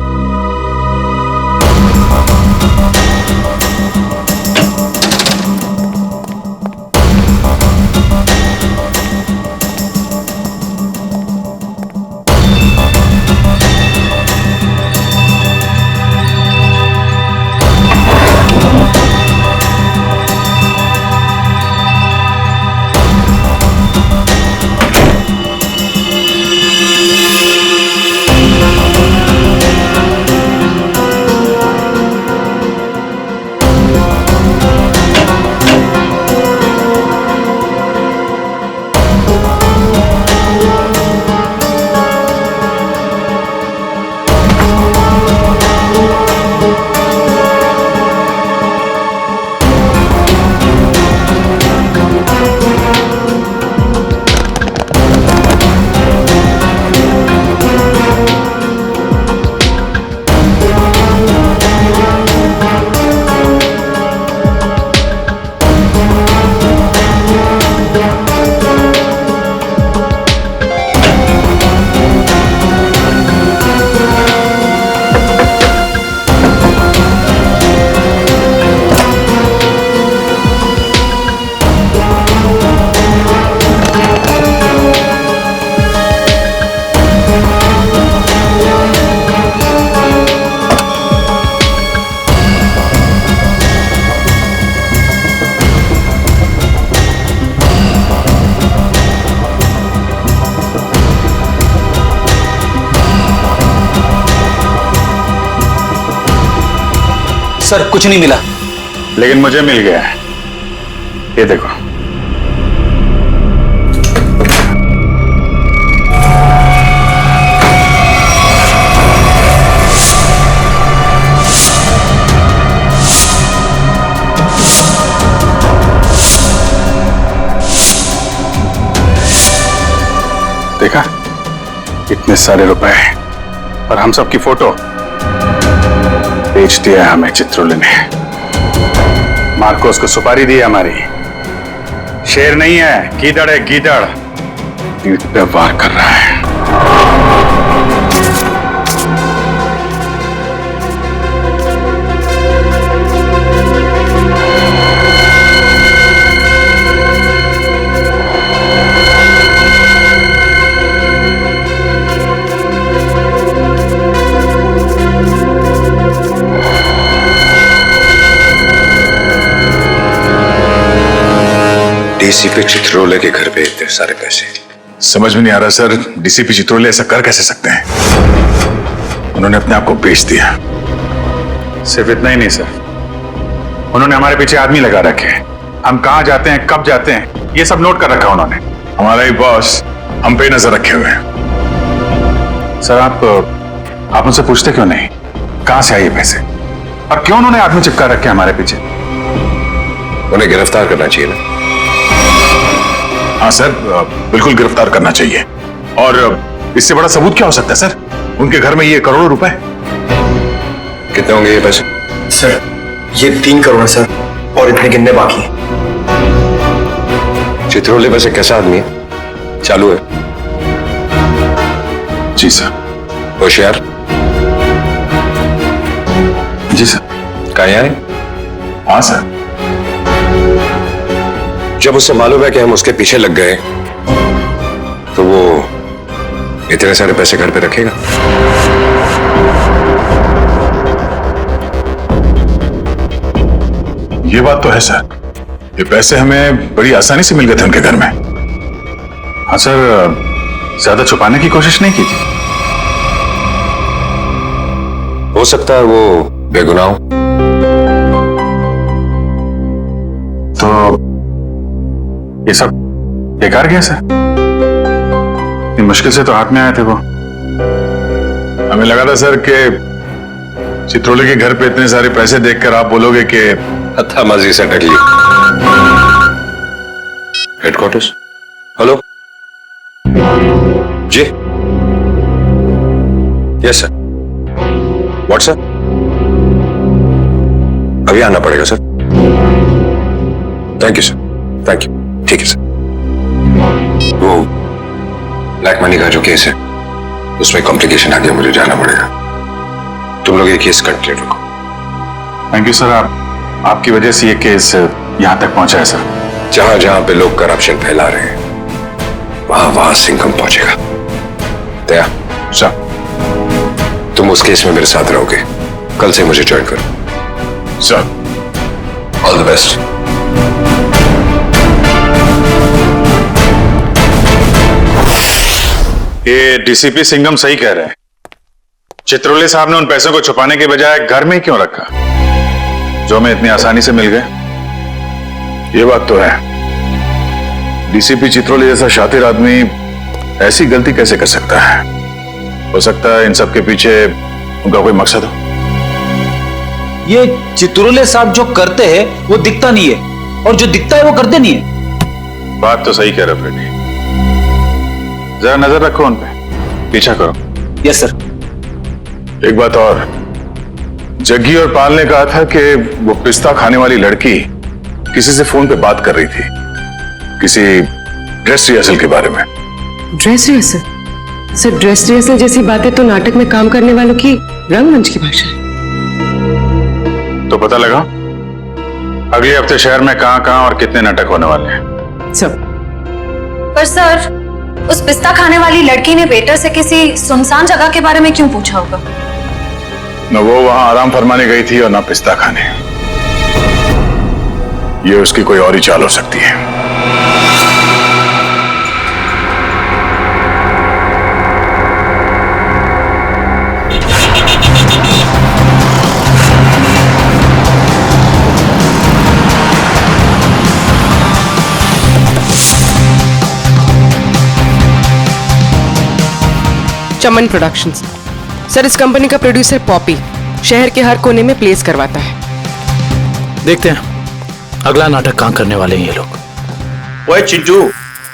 सर कुछ नहीं मिला, लेकिन मुझे मिल गया है, ये देखो। देखा, इतने सारे रुपए और हम सब की फोटो बेच दिया हमें चित्रोले ने। मार्कोस को सुपारी दी हमारी। शेर नहीं है, गीदड़ है, गीदड़। पीठ पे वार कर रहा है। डीसीपी चित्रोले के घर पे इतने सारे पैसे? समझ में नहीं आ रहा सर, डीसीपी चित्रोले ऐसा कर कैसे सकते हैं? उन्होंने अपने आप को बेच दिया। सिर्फ इतना ही नहीं सर, उन्होंने हमारे पीछे आदमी लगा रखे हैं। हम कहां जाते हैं, कब जाते हैं, ये सब नोट कर रखा उन्होंने। हमारा ही बॉस हम पे नजर रखे हुए हैं। सर आप मुझसे पूछते क्यों नहीं कहां से आए ये पैसे, और क्यों उन्होंने आदमी चिपका रखे हमारे पीछे? उन्हें गिरफ्तार करना चाहिए ना? हाँ सर, बिल्कुल गिरफ्तार करना चाहिए। और इससे बड़ा सबूत क्या हो सकता है सर? उनके घर में ये करोड़ों रुपए। कितने होंगे ये पैसे? सर ये 3 करोड़ है सर, और इतने गिनने बाकी हैं। चित्रोले वैसे कैसा आदमी है? चालू है? जी सर। होशियार? जी सर। काया है? हाँ सर। जब उसे मालूम है कि हम उसके पीछे लग गए तो वो इतने सारे पैसे घर पे रखेगा? ये बात तो है सर, ये पैसे हमें बड़ी आसानी से मिल गए थे उनके घर में। हाँ सर, ज्यादा छुपाने की कोशिश नहीं की थी। हो सकता है वो बेगुनाह हो। तो ये सब बेकार गया सर? इतनी मुश्किल से तो हाथ में आए थे वो। हमें लगा था सर कि चित्रोले के घर पे इतने सारे पैसे देखकर आप बोलोगे कि हत्थामाजी से टक ली। हेडक्वार्टर्स? हेलो जी। Yes sir. व्हाट्सएप? अभी आना पड़ेगा sir. Thank you sir, thank you. ठीक है सर। वो ब्लैक मनी का जो केस है उसमें कॉम्प्लिकेशन आ गया, मुझे जाना पड़ेगा। तुम लोग ये केस कंटिन्यू रखो। थैंक यू सर, आपकी वजह से ये केस यहां तक पहुंचा है सर। जहां जहां पे लोग करप्शन फैला रहे हैं वहां वहां सिंघम पहुंचेगा। दया सर, तुम उस केस में मेरे साथ रहोगे। कल से मुझे ज्वाइन करो सर। All the best. ये डीसीपी सिंघम सही कह रहे हैं। चित्रोले साहब ने उन पैसों को छुपाने के बजाय घर में ही क्यों रखा, जो हमें इतनी आसानी से मिल गए। ये बात तो है, डीसीपी चित्रोले जैसा शातिर आदमी ऐसी गलती कैसे कर सकता है? हो सकता है इन सब के पीछे उनका कोई मकसद हो। ये चित्रोले साहब जो करते हैं वो दिखता नहीं है, और जो दिखता है वो करते नहीं है। बात तो सही कह रहे फ्रेडी, जरा नजर रखो उन पे, पीछा करो। Yes sir. एक बात और, जग्गी और पाल ने कहा था कि वो पिस्ता खाने वाली लड़की किसी से फोन पे बात कर रही थी, किसी ड्रेस रिहर्सल के बारे में। Dress rehearsal? Sir dress rehearsal जैसी बातें तो नाटक में काम करने वालों की रंगमंच की भाषा है। तो पता लगा अगले हफ्ते शहर में कहां और कितने नाटक होने वाले हैं? सब। पर सर, उस पिस्ता खाने वाली लड़की ने वेटर से किसी सुनसान जगह के बारे में क्यों पूछा होगा? न वो वहां आराम फरमाने गई थी और ना पिस्ता खाने। ये उसकी कोई और ही चाल हो सकती है। चमन प्रोडक्शंस। सर इस कंपनी का प्रोड्यूसर पॉपी शहर के हर कोने में प्लेस करवाता है। देखते हैं अगला नाटक कहां करने वाले हैं ये लोग। ओए चिंटू,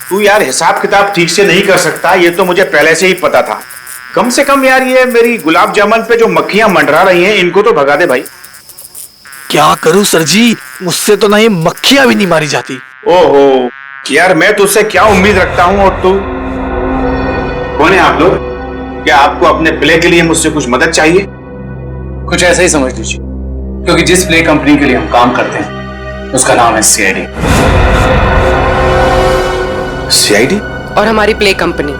तू यार हिसाब किताब ठीक से नहीं कर सकता, ये तो मुझे पहले से ही पता था। कम से कम यार ये मेरी गुलाब जामुन पे जो मक्खियां मंडरा रही हैं इनको तो भगा दे भाई। क्या करूं सर जी, मुझसे तो ना ये मक्खियां भी नहीं मारी जाती। ओहो यार, मैं तुझसे क्या उम्मीद रखता हूं, और तू कौन है आप लोग? क्या आपको अपने प्ले के लिए मुझसे कुछ मदद चाहिए? कुछ ऐसा ही समझ लीजिए, क्योंकि जिस प्ले कंपनी के लिए हम काम करते हैं उसका नाम है सीआईडी। सीआईडी? और हमारी प्ले कंपनी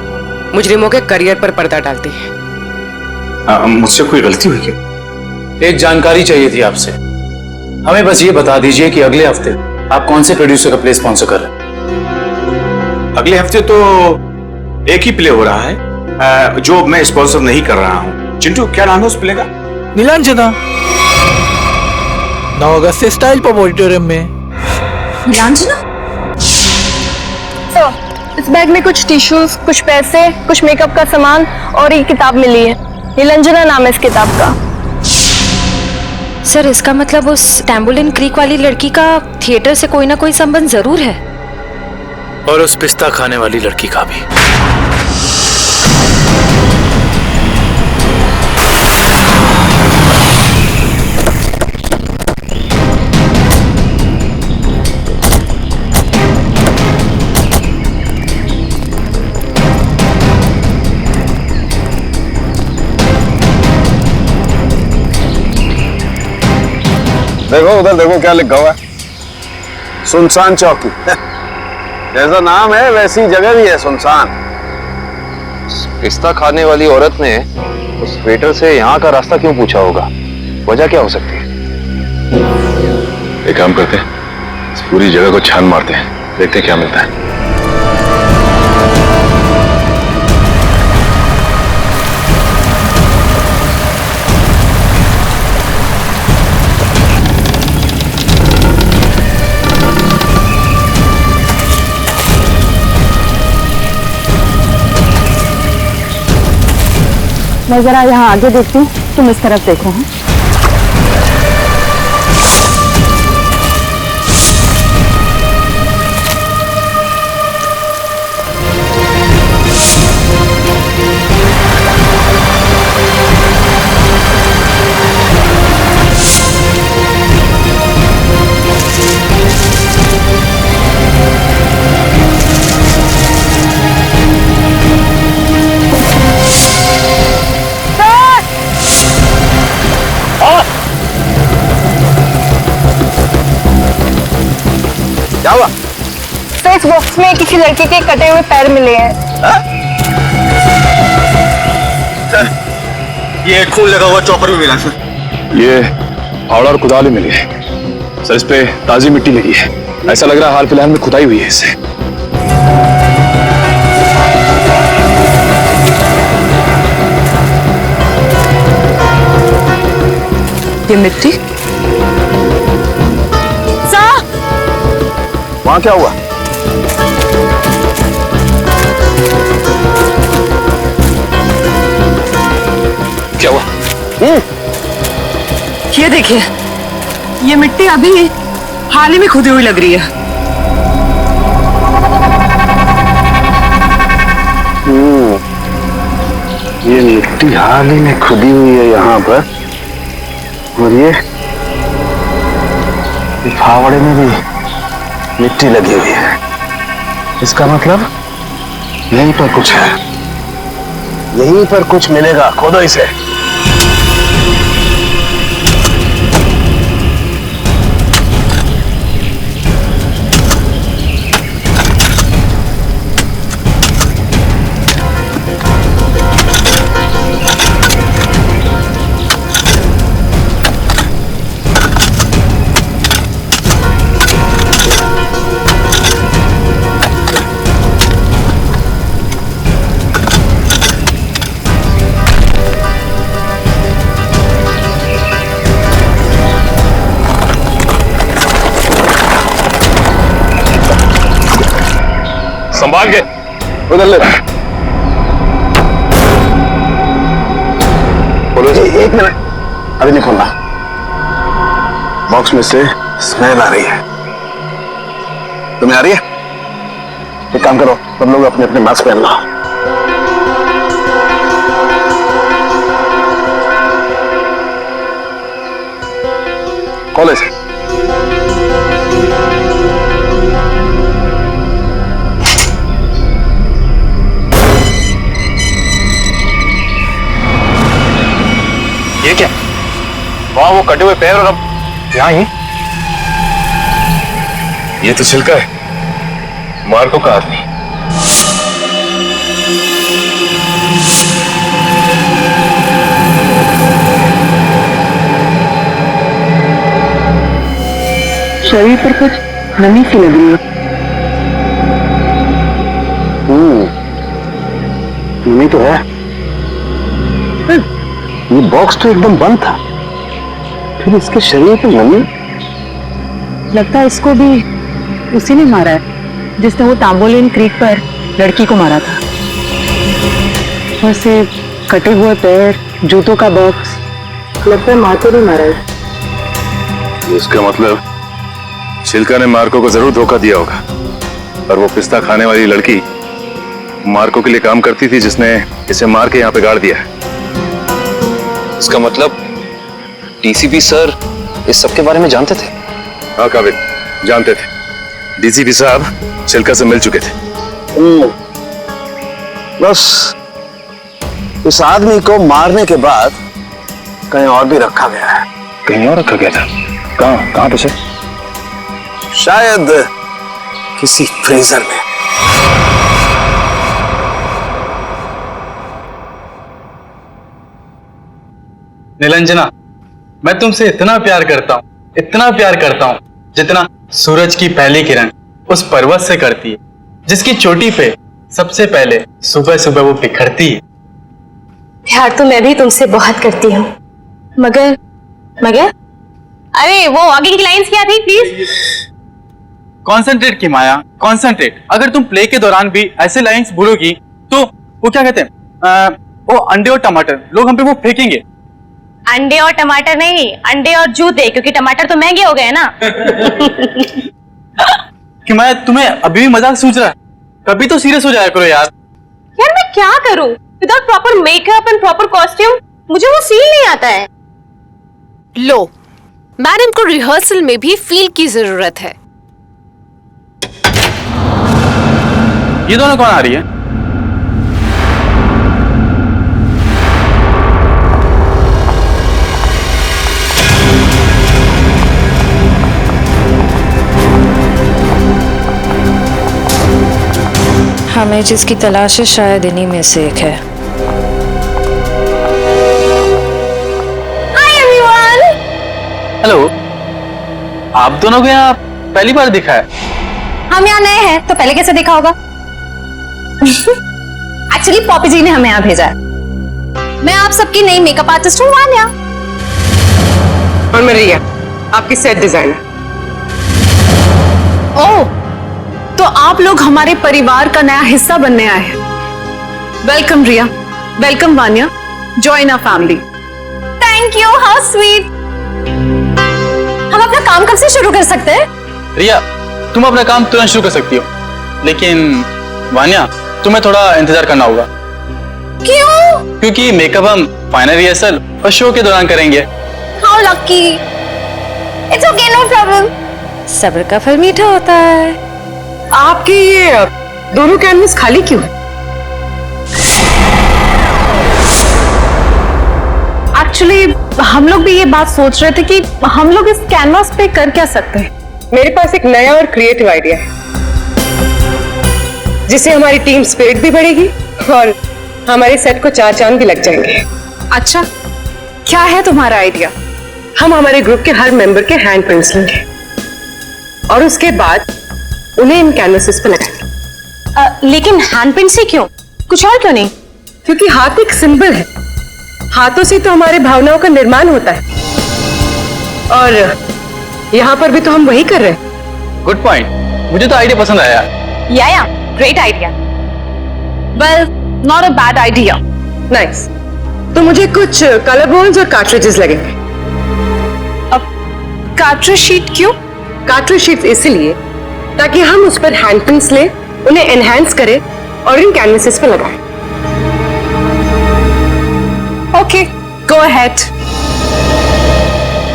मुजरिमों के करियर पर पर्दा डालती है। मुझसे कोई गलती हुई क्या? एक जानकारी चाहिए थी आपसे। हमें बस ये बता दीजिए कि अगले हफ्ते आप कौन से प्रोड्यूसर का प्ले स्पॉन्सर कर रहे हैं। अगले हफ्ते तो एक ही प्ले हो रहा है जो मैं स्पॉन्सर नहीं कर रहा हूँ। चिंटू, क्या नाम है उस प्ले का? नीलांजना। 9 अगस्त से स्टाइल पब ऑडिटोरियम में। नीलांजना? इस बैग में कुछ टिश्यूज, कुछ पैसे, कुछ मेकअप का सामान और एक किताब मिली है। नीलांजना नाम है इस किताब का। सर, इसका मतलब उस टैम्बोलिन क्रीक वाली लड़की का थिएटर से कोई ना कोई संबंध जरूर है। और उस पिस्ता खाने वाली लड़की का भी। देखो उधर, देखो क्या लिखा हुआ है, सुनसान चौकी। जैसा नाम है वैसी जगह भी है, सुनसान। पिस्ता खाने वाली औरत ने उस वेटर से यहाँ का रास्ता क्यों पूछा होगा? वजह क्या हो सकती है? एक काम करते हैं, इस पूरी जगह को छान मारते हैं, देखते हैं क्या मिलता है। मैं जरा यहाँ आगे देखती हूँ, तुम इस तरफ देखो। हाँ? क्या हुआ? तो इस बॉक्स में किसी लड़के के कटे हुए पैर मिले हैं। ये खून लगा हुआ चॉपर भी मिला सर। ये फावड़ा और कुदाल भी मिली है सर। इस पे ताजी मिट्टी लगी है, ऐसा लग रहा है हाल फिलहाल में खुदाई हुई है इससे। ये मिट्टी वहां क्या हुआ? क्या हुआ? ये देखिए, ये मिट्टी अभी हाल ही में खुदी हुई लग रही है। ये मिट्टी हाल ही में खुदी हुई है यहाँ पर, और ये फावड़े में भी मिट्टी लगी हुई है। इसका मतलब यहीं पर कुछ है, यहीं पर कुछ मिलेगा। खोदो इसे। संभाल के उधर ले। बोलो जी, एक मिनट, अभी नहीं खोलना। बॉक्स में से स्मेल आ रही है। तुम्हें आ रही है? एक काम करो, तुम लोग अपने अपने मास्क पहन लो। कॉलेज ये क्या? वहां वो कटे हुए पैर और अब यहाँ ही। ये तो छिलका है मार्को का आदमी। शरीर पर कुछ नमी सी लग रही है। नमी तो है। ये बॉक्स तो एकदम बंद था, फिर इसके शरीर पे नमी। लगता है इसको भी उसी ने मारा है जिसने वो तांबोलिन क्रीक पर लड़की को मारा था। ऊपर से कटे हुए पैर, जूतों का बॉक्स, लगता है मार्को ने मारा है। इसका मतलब चिल्का ने मार्को को जरूर धोखा दिया होगा, और वो पिस्ता खाने वाली लड़की मार्को के लिए काम करती थी, जिसने इसे मार के यहाँ पे गाड़ दिया है। इसका मतलब डीसीपी सर इस सब के बारे में जानते थे? हाँ काबिल, जानते थे। डीसीपी साहब चिल्का से मिल चुके थे। बस इस आदमी को मारने के बाद कहीं और भी रखा गया है। कहीं और रखा गया था? कहाँ पे सर? शायद किसी फ्रीजर में। निरंजना, मैं तुमसे इतना प्यार करता हूँ, जितना सूरज की पहली किरण उस पर्वत से करती है, जिसकी चोटी पे सबसे पहले सुबह सुबह वो बिखरती है। प्यार तो मैं भी तुमसे बहुत करती हूँ, मगर अरे वो आगे की लाइंस क्या थी प्लीज? कॉन्सेंट्रेट की माया, कॉन्सेंट्रेट। अगर तुम प्ले के दौरान भी ऐसे लाइंस भूलोगी तो वो क्या कहते हैं, वो अंडे और टमाटर लोग हम पे वो फेंकेंगे। अंडे और टमाटर नहीं, अंडे और जूते, क्योंकि टमाटर तो महंगे हो गए ना। कि मैं तुम्हें अभी भी मजाक सूझ रहा है, कभी तो सीरियस हो जाया करो यार। यार मैं क्या करूं without proper makeup and proper costume? मुझे वो फील नहीं आता है। लो, मैडम को रिहर्सल में भी फील की जरूरत है। ये दोनों कौन आ रही है? हमें जिसकी तलाश है शायद इन्हीं में से एक है। Hi everyone. हेलो, आप दोनों को यहाँ पहली बार दिखा है? हम यहाँ नए हैं तो पहले कैसे देखा होगा? एक्चुअली पॉपी जी ने हमें यहाँ भेजा है। मैं आप सबकी नई मेकअप आर्टिस्ट हूँ वान्या। और मैं रिया, आपकी सेट डिजाइनर। ओह, तो आप लोग हमारे परिवार का नया हिस्सा बनने आए हैं। Welcome Riya, welcome Vanya, join our family. Thank you, how sweet. हम अपना काम कब से शुरू कर सकते हैं? रिया, तुम अपना काम तुरंत शुरू कर सकती हो, लेकिन वान्या तुम्हें थोड़ा इंतजार करना होगा। क्यों? क्योंकि मेकअप हम फाइनल रिहर्सल और शो के दौरान करेंगे। How lucky. It's okay, no problem. सब्र का फल मीठा होता है। आपके ये दोनों कैनवस खाली क्यों है? एक्चुअली हम लोग भी ये बात सोच रहे थे कि हम लोग इस कैनवास पे कर क्या सकते हैं। मेरे पास एक नया और क्रिएटिव आइडिया है, जिससे हमारी टीम स्पिरिट भी बढ़ेगी और हमारे सेट को 4 चांद भी लग जाएंगे। अच्छा, क्या है तुम्हारा आइडिया? हम हमारे ग्रुप के हर मेंबर के हैंड प्रिंट्स लेंगे और उसके बाद उन्हें इन कैनवसेस पे लगाएंगे। लेकिन हैंडप्रिंट से क्यों? कुछ और क्यों नहीं? क्योंकि हाथ एक सिंबल है, हाथों से तो हमारे भावनाओं का निर्माण होता है, और यहाँ पर भी तो हम वही कर रहे हैं। गुड पॉइंट, मुझे तो आइडिया पसंद आया। या great idea. Well, not a bad idea. Nice. तो मुझे कुछ कलर बॉल्स और कार्ट्रिजेस लगेंगे। अब कार्ट्रिज शीट क्यों? कार्ट्रिज शीट इसलिए ताकि हम उस पर हैंड प्रिंट्स लें, उन्हें एनहांस करें और इन कैनवसेस पे लगाएं। Okay, go ahead.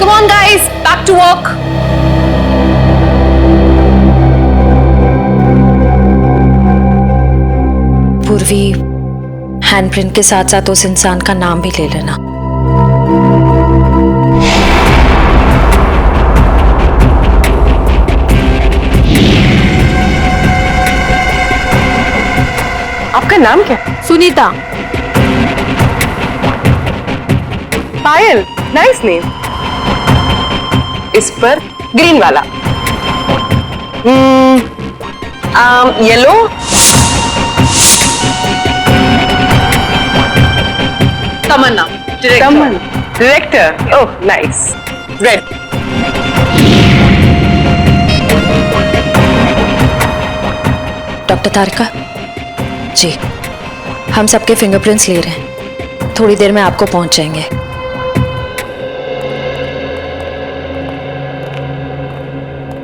Come on guys, back to work. Purvi, handprint के साथ साथ उस इंसान का नाम भी ले लेना। आपका नाम क्या? सुनीता। Payal, nice name. इस पर ग्रीन वाला। Yellow. Tamanna director. Oh nice, red. Doctor Tarika ji, हम सबके फिंगरप्रिंट्स ले रहे हैं, थोड़ी देर में आपको पहुंच जाएंगे।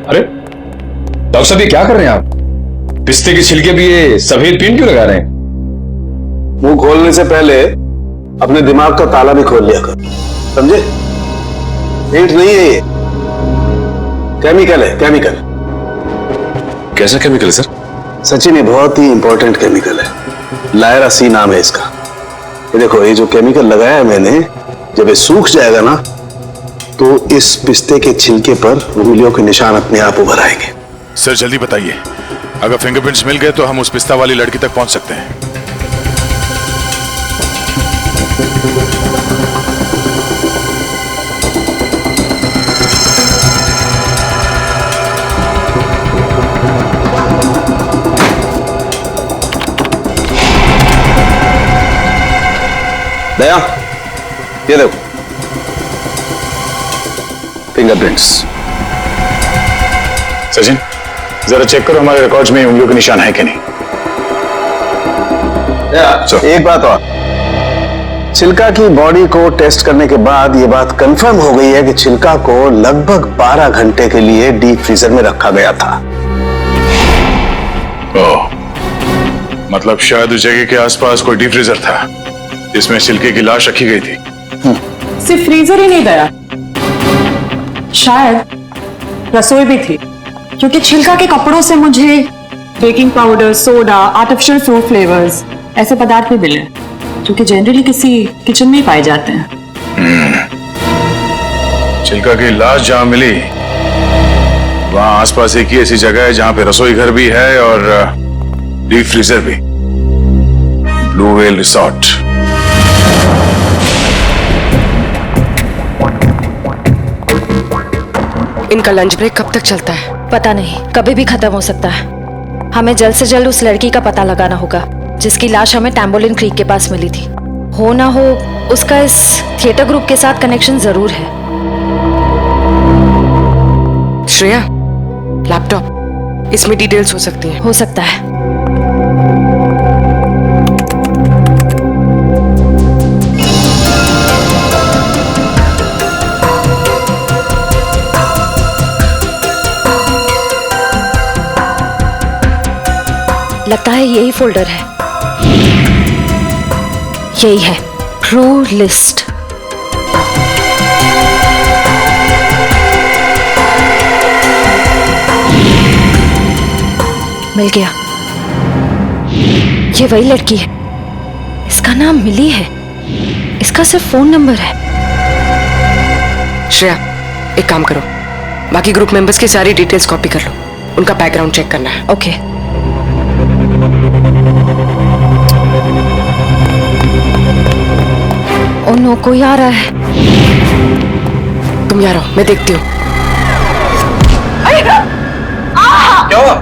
अरे डॉक्टर साहब, ये क्या कर रहे हैं आप? पिस्ते के छिलके भी ये सफेद पेंट क्यों लगा रहे हैं? मुंह खोलने से पहले अपने दिमाग का ताला भी खोल लिया कर, समझे? पेंट नहीं है ये, केमिकल है, केमिकल। कैसा केमिकल है सर? सचिन, ये बहुत ही इंपॉर्टेंट केमिकल है, लायरा सी नाम है इसका। ये देखो, ये जो केमिकल लगाया है मैंने, जब ये सूख जाएगा ना तो इस पिस्ते के छिलके पर उंगलियों के निशान अपने आप उभर आएंगे। सर जल्दी बताइए, अगर फिंगरप्रिंट्स मिल गए तो हम उस पिस्ता वाली लड़की तक पहुंच सकते हैं। दया, ये देखो फिंगरप्रिंट्स। सचिन, जरा चेक करो हमारे रिकॉर्ड्स में उंगलियों के निशान है कि नहीं। एक बात और, छिलका की बॉडी को टेस्ट करने के बाद ये बात कंफर्म हो गई है कि छिलका को लगभग 12 घंटे के लिए डीप फ्रीजर में रखा गया था। ओह, मतलब शायद उस जगह के आसपास कोई डीप फ्रीजर था जिसमें छिलके की लाश रखी गई थी। सिर्फ फ्रीजर ही नहीं गया, शायद रसोई भी थी, क्योंकि छिलका के कपड़ों से मुझे baking powder, soda, artificial fruit flavours ऐसे पदार्थ भी मिले जो कि जनरली किसी किचन में ही पाए जाते हैं। छिलका की लाश जहां मिली वहां आसपास एक ही ऐसी जगह है जहां पे रसोई घर भी है और डीप फ्रीजर भी, ब्लू व्हेल रिसोर्ट। इनका लंच ब्रेक कब तक चलता है? पता नहीं, कभी भी खत्म हो सकता है। हमें जल्द से जल्द उस लड़की का पता लगाना होगा जिसकी लाश हमें टैम्बोलिन क्रीक के पास मिली थी। हो ना हो उसका इस थिएटर ग्रुप के साथ कनेक्शन जरूर है। श्रेया, लैपटॉप, इसमें डिटेल्स हो सकती हैं। हो सकता है। लगता है यही फोल्डर है। यही है, ट्रू लिस्ट। मिल गया, ये वही लड़की है। इसका नाम मिली है, इसका सिर्फ फोन नंबर है। श्रेया, एक काम करो, बाकी ग्रुप मेंबर्स की सारी डिटेल्स कॉपी कर लो, उनका बैकग्राउंड चेक करना है। ओके। ओ नो, कोई आ रहा है। तुम यहाँ रहो, मैं देखती हूँ। क्या हुआ?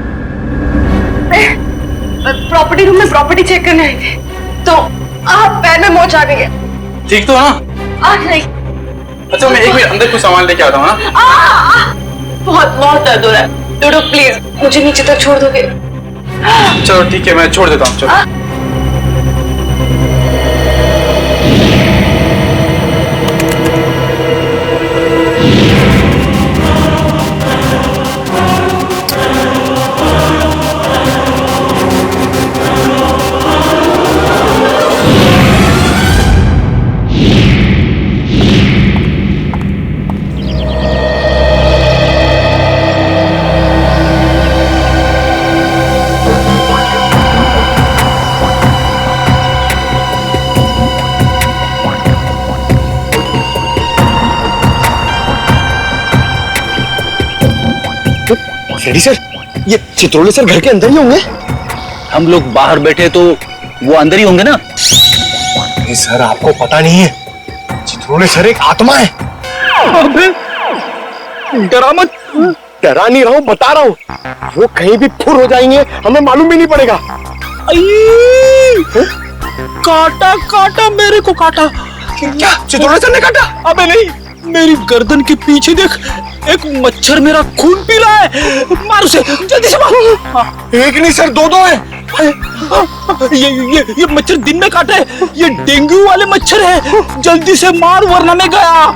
प्रॉपर्टी रूम में प्रॉपर्टी चेक करने आए थे, तो पैर में मोच आ गई है। ठीक तो ना? नहीं। अच्छा, मैं एक मिनट अंदर कुछ सामान लेके आता हूँ ना। बहुत बहुत दर्द हो रहा है। डोडो प्लीज मुझे नीचे तक छोड़ दोगे? चलो ठीक है, मैं छोड़ देता हूँ। चलो। रेडी सर, ये चित्रोले सर घर के अंदर ही होंगे? हम लोग बाहर बैठे तो वो अंदर ही होंगे ना? नहीं सर, आपको पता नहीं है, चित्रोले सर एक आत्मा है। अबे डरा मत। डरा नहीं रहा हूँ, बता रहा हूँ, वो कहीं भी फुर हो जाएंगे, हमें मालूम भी नहीं पड़ेगा। काटा काटा, मेरे को काटा। क्या चित्रोले सर ने काटा? अबे नहीं, मेरी गर्दन के पीछे देख, एक मच्छर मेरा खून पी रहा है। मार उसे, जल्दी से मार। एक नहीं सर, दो है। ये मच्छर दिन में काटे, ये डेंगू वाले मच्छर है। जल्दी से मार वरना मैं गया।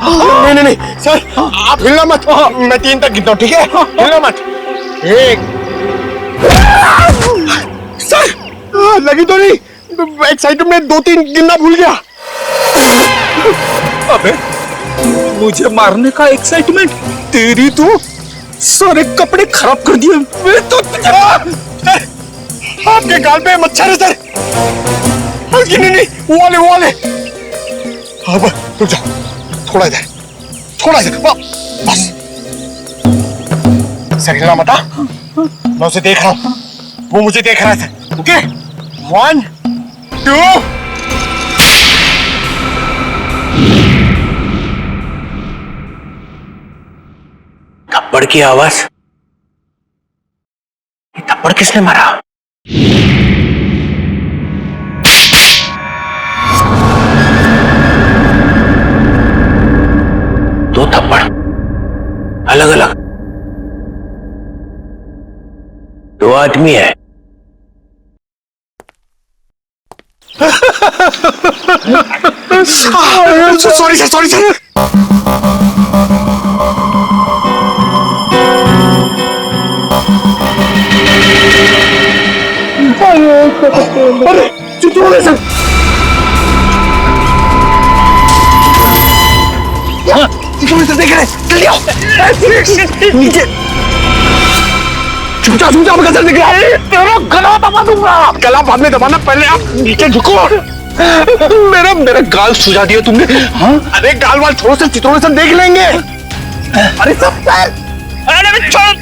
नहीं सर, आप हिलना मत। मैं 3 तक गिनता हूँ, ठीक है? हिलना मत। 1 सर, लगी तो नहीं? एक्साइटमेंट में 2-3 गिनना भूल गया। अबे मुझे मारने का एक्साइटमेंट, तेरी तो सारे कपड़े खराब कर दिए। मैं तो आपके गाल पे मच्छर है सर। नहीं, वो वाले। अब रुक जाओ, थोड़ा इधर, बस। सर हिलना मत। मैं उसे देख रहा हूँ, वो मुझे देख रहा है सर। ओके, 1 2 थप्पड़ की आवाज। ये थप्पड़ किसने मारा? दो थप्पड़ अलग अलग, 2 आदमी है। Sorry sir. अरे चित्रोले सर, चित्रोले सर देख रहे हैं। जल्दी आओ, नीचे चुपचाप गजर दिख रहा है। तेरा गला दबा दूंगा। गला बाद में दबाना, पहले आप नीचे झुको। मेरा गाल सुझा दिया तुमने। हाँ? अरे गाल वाल छोड़ो सर, चित्रोले सर देख लेंगे। अरे सब छोड़।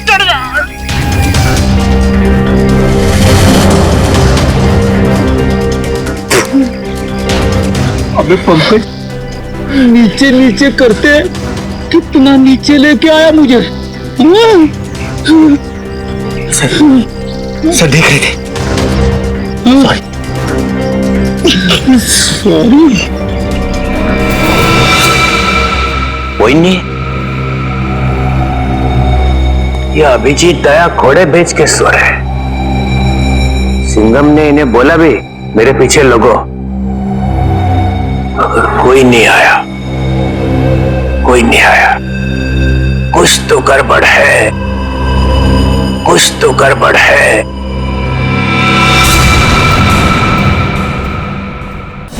अबे पंकज, नीचे करते कितना नीचे लेके आया मुझे। सर देख रहे थे। सॉरी। कोई नहीं, ये अभिजीत दया घोड़े बेच के सो रहे हैं। सिंघम ने इन्हें बोला भी मेरे पीछे लगो। अगर कोई नहीं आया, कुछ तो गड़बड़ है।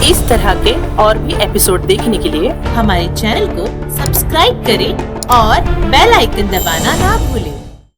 इस तरह के और भी एपिसोड देखने के लिए हमारे चैनल को सब्सक्राइब करें और बेल आइकन दबाना ना भूलें।